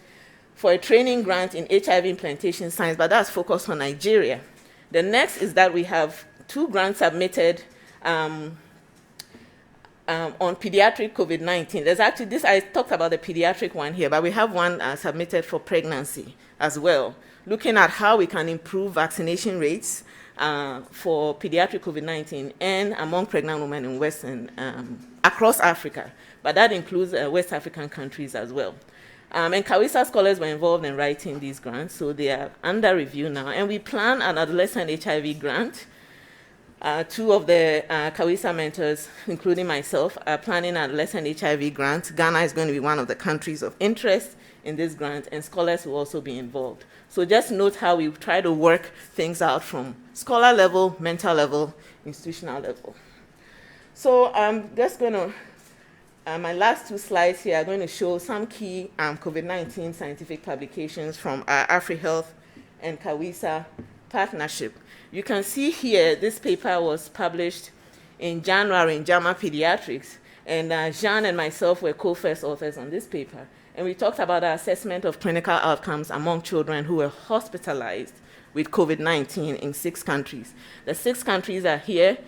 I: for a training grant in HIV implementation science, but that's focused on Nigeria. The next is that we have 2 grants submitted on pediatric COVID-19. There's actually this, I talked about the pediatric one here, but we have one submitted for pregnancy as well, looking at how we can improve vaccination rates for pediatric COVID-19 and among pregnant women in Western, across Africa, but that includes West African countries as well. And CAWISA scholars were involved in writing these grants, so they are under review now. And we plan an adolescent HIV grant. 2 of the CAWISA mentors, including myself, are planning an adolescent HIV grant. Ghana is going to be one of the countries of interest in this grant, and scholars will also be involved. So just note how we try to work things out from scholar level, mentor level, institutional level. So I'm just going to my last 2 slides here are going to show some key COVID-19 scientific publications from our AfriHealth and CAWISA partnership. You can see here, this paper was published in January in JAMA Pediatrics, and Jean and myself were co-first authors on this paper. And we talked about our assessment of clinical outcomes among children who were hospitalized with COVID-19 in 6 countries. The 6 countries are here.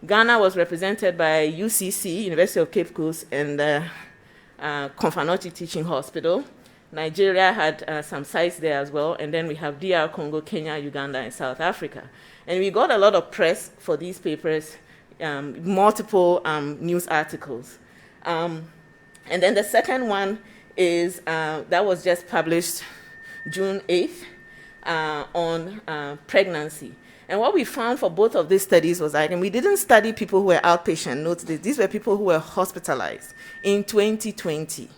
I: Ghana was represented by UCC, University of Cape Coast, and Konfanochi Teaching Hospital. Nigeria had some sites there as well, and then we have DR Congo, Kenya, Uganda, and South Africa. And we got a lot of press for these papers, multiple news articles. And then the second one is, that was just published June 8th on pregnancy. And what we found for both of these studies was that, and we didn't study people who were outpatient, note this, these were people who were hospitalized in 2020,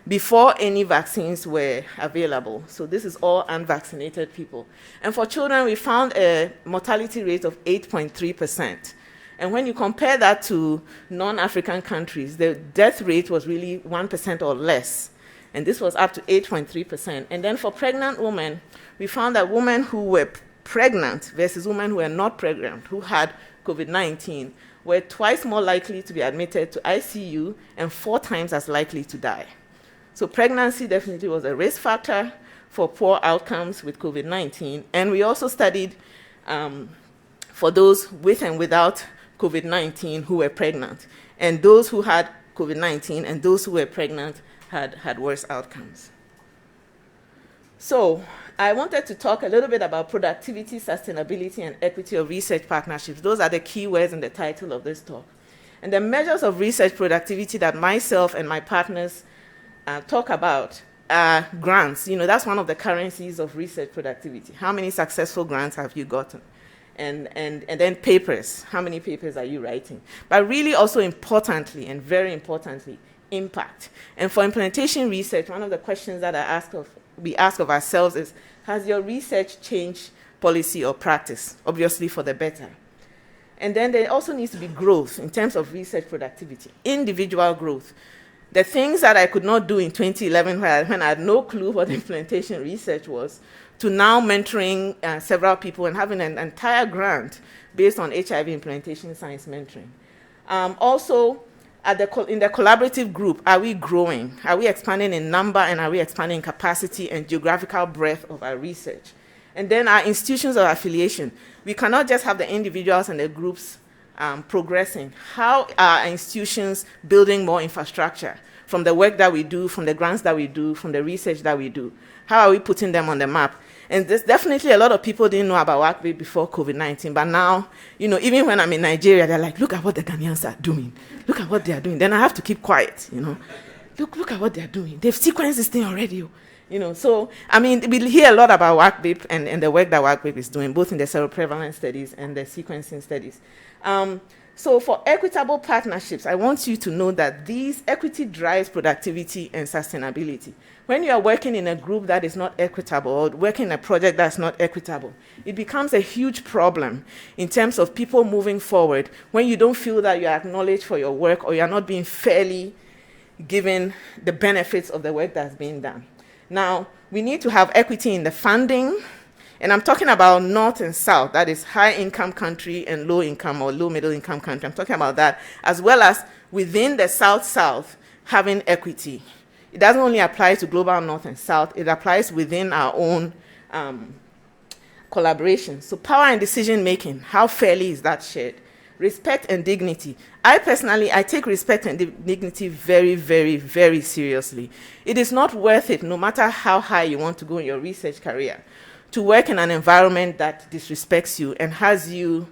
I: before any vaccines were available. So this is all unvaccinated people. And for children, we found a mortality rate of 8.3%. And when you compare that to non-African countries, the death rate was really 1% or less. And this was up to 8.3%. And then for pregnant women, we found that women who were pregnant versus women who were not pregnant, who had COVID-19, were twice more likely to be admitted to ICU and 4 times as likely to die. So pregnancy definitely was a risk factor for poor outcomes with COVID-19. And we also studied for those with and without COVID-19 who were pregnant. And those who had COVID-19 and those who were pregnant had worse outcomes. So I wanted to talk a little bit about productivity, sustainability, and equity of research partnerships. Those are the key words in the title of this talk. And the measures of research productivity that myself and my partners talk about are grants. That's one of the currencies of research productivity. How many successful grants have you gotten? And then papers. How many papers are you writing? But really also importantly, and very importantly, impact. And for implementation research, one of the questions that we ask of ourselves is, has your research changed policy or practice? Obviously for the better. And then there also needs to be growth in terms of research productivity, individual growth. the things that I could not do in 2011 when I had no clue what implementation research was, to now mentoring several people and having an entire grant based on HIV implementation science mentoring. Also, in the collaborative group, are we growing? Are we expanding in number, and are we expanding in capacity and geographical breadth of our research? And then our institutions of affiliation. We cannot just have the individuals and the groups progressing. How are our institutions building more infrastructure from the work that we do, from the grants that we do, from the research that we do? How are we putting them on the map? And there's definitely a lot of people didn't know about WACCBIP before COVID-19, but now, even when I'm in Nigeria, they're like, look at what the Ghanaians are doing. Look at what they are doing. Then I have to keep quiet, Look at what they're doing. They've sequenced this thing already, So, we hear a lot about WACCBIP and the work that WACCBIP is doing, both in the seroprevalence studies and the sequencing studies. So for equitable partnerships, I want you to know that these equity drives productivity and sustainability. When you are working in a group that is not equitable, or working in a project that's not equitable, it becomes a huge problem in terms of people moving forward when you don't feel that you are acknowledged for your work, or you are not being fairly given the benefits of the work that's being done. Now, we need to have equity in the funding, and I'm talking about North and South, that is high-income country and low-income or low-middle-income country. I'm talking about that, as well as within the South-South having equity. It doesn't only apply to global North and South, it applies within our own collaboration. So power and decision-making, how fairly is that shared? Respect and dignity. I take respect and dignity very, very, very seriously. It is not worth it, no matter how high you want to go in your research career, to work in an environment that disrespects you and has you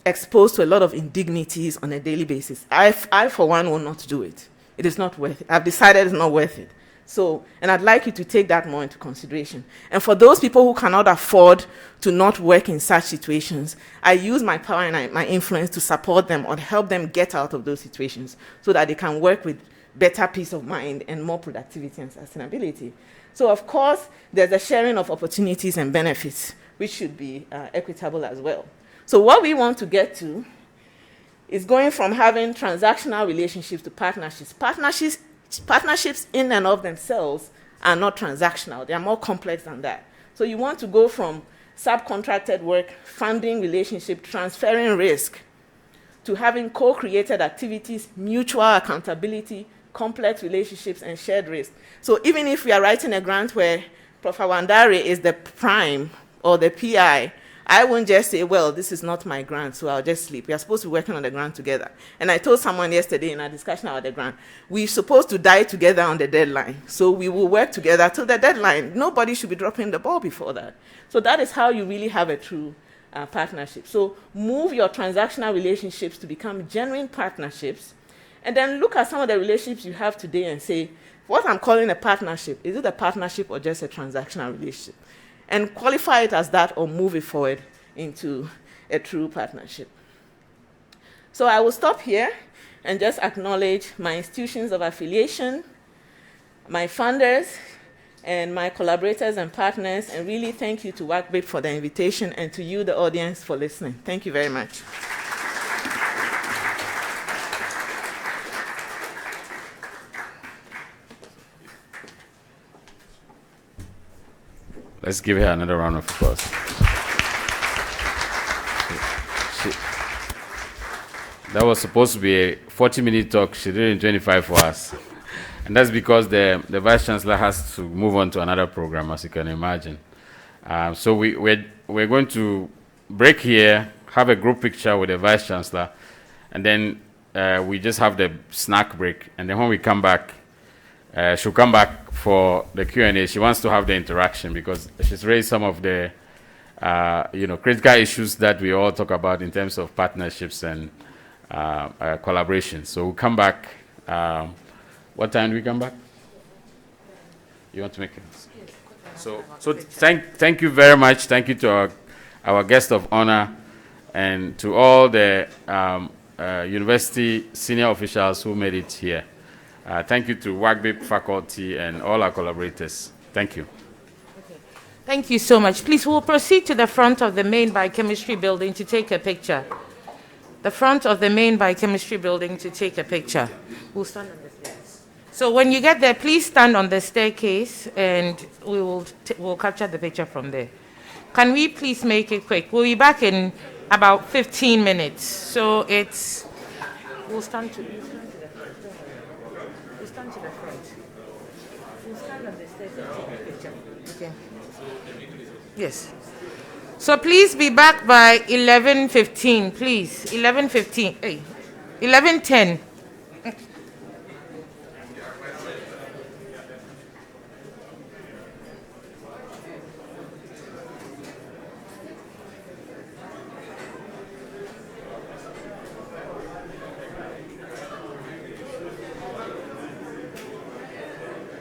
I: exposed to a lot of indignities on a daily basis. I, for one, will not do it. It is not worth it. I've decided it's not worth it. So, and I'd like you to take that more into consideration. And for those people who cannot afford to not work in such situations, I use my power and my influence to support them or help them get out of those situations so that they can work with better peace of mind and more productivity and sustainability. So, of course, there's a sharing of opportunities and benefits, which should be equitable as well. So what we want to get to is going from having transactional relationships to partnerships. Partnerships in and of themselves are not transactional. They are more complex than that. So you want to go from subcontracted work, funding relationship, transferring risk, to having co-created activities, mutual accountability, complex relationships, and shared risk. So even if we are writing a grant where Prof. Wandare is the prime or the PI, I won't just say, well, this is not my grant, so I'll just sleep. We are supposed to be working on the grant together. And I told someone yesterday in our discussion about the grant, we're supposed to die together on the deadline. So we will work together till the deadline. Nobody should be dropping the ball before that. So that is how you really have a true partnership. So move your transactional relationships to become genuine partnerships, and then look at some of the relationships you have today and say, what I'm calling a partnership, is it a partnership or just a transactional relationship? And qualify it as that or move it forward into a true partnership. So I will stop here and just acknowledge my institutions of affiliation, my funders, and my collaborators and partners, and really thank you to WACCBIP for the invitation and to you, the audience, for listening. Thank you very much.
G: Let's give her another round of applause. That was supposed to be a 40-minute talk. She did it in 25 for us. And that's because the Vice Chancellor has to move on to another program, as you can imagine. So we're going to break here, have a group picture with the Vice Chancellor, and then we just have the snack break. And then when we come back, she'll come back for the Q&A. She wants to have the interaction because she's raised some of the critical issues that we all talk about in terms of partnerships and collaboration. So we'll come back. What time do we come back? You want to make it? So thank you very much. Thank you to our guest of honor and to all the university senior officials who made it here. Thank you to WACCBIP faculty and all our collaborators. Thank you.
E: Okay. Thank you so much. Please, we'll proceed to the front of the main biochemistry building to take a picture. The front of the main biochemistry building to take a picture. We'll stand on this. So when you get there, please stand on the staircase and we'll capture the picture from there. Can we please make it quick? We'll be back in about 15 minutes. So we'll stand to the front. We'll stand to the front. We'll stand on the stairs and take the picture. Okay. Yes. So please be back by 11:15, please. 11:15. Hey, 11:10.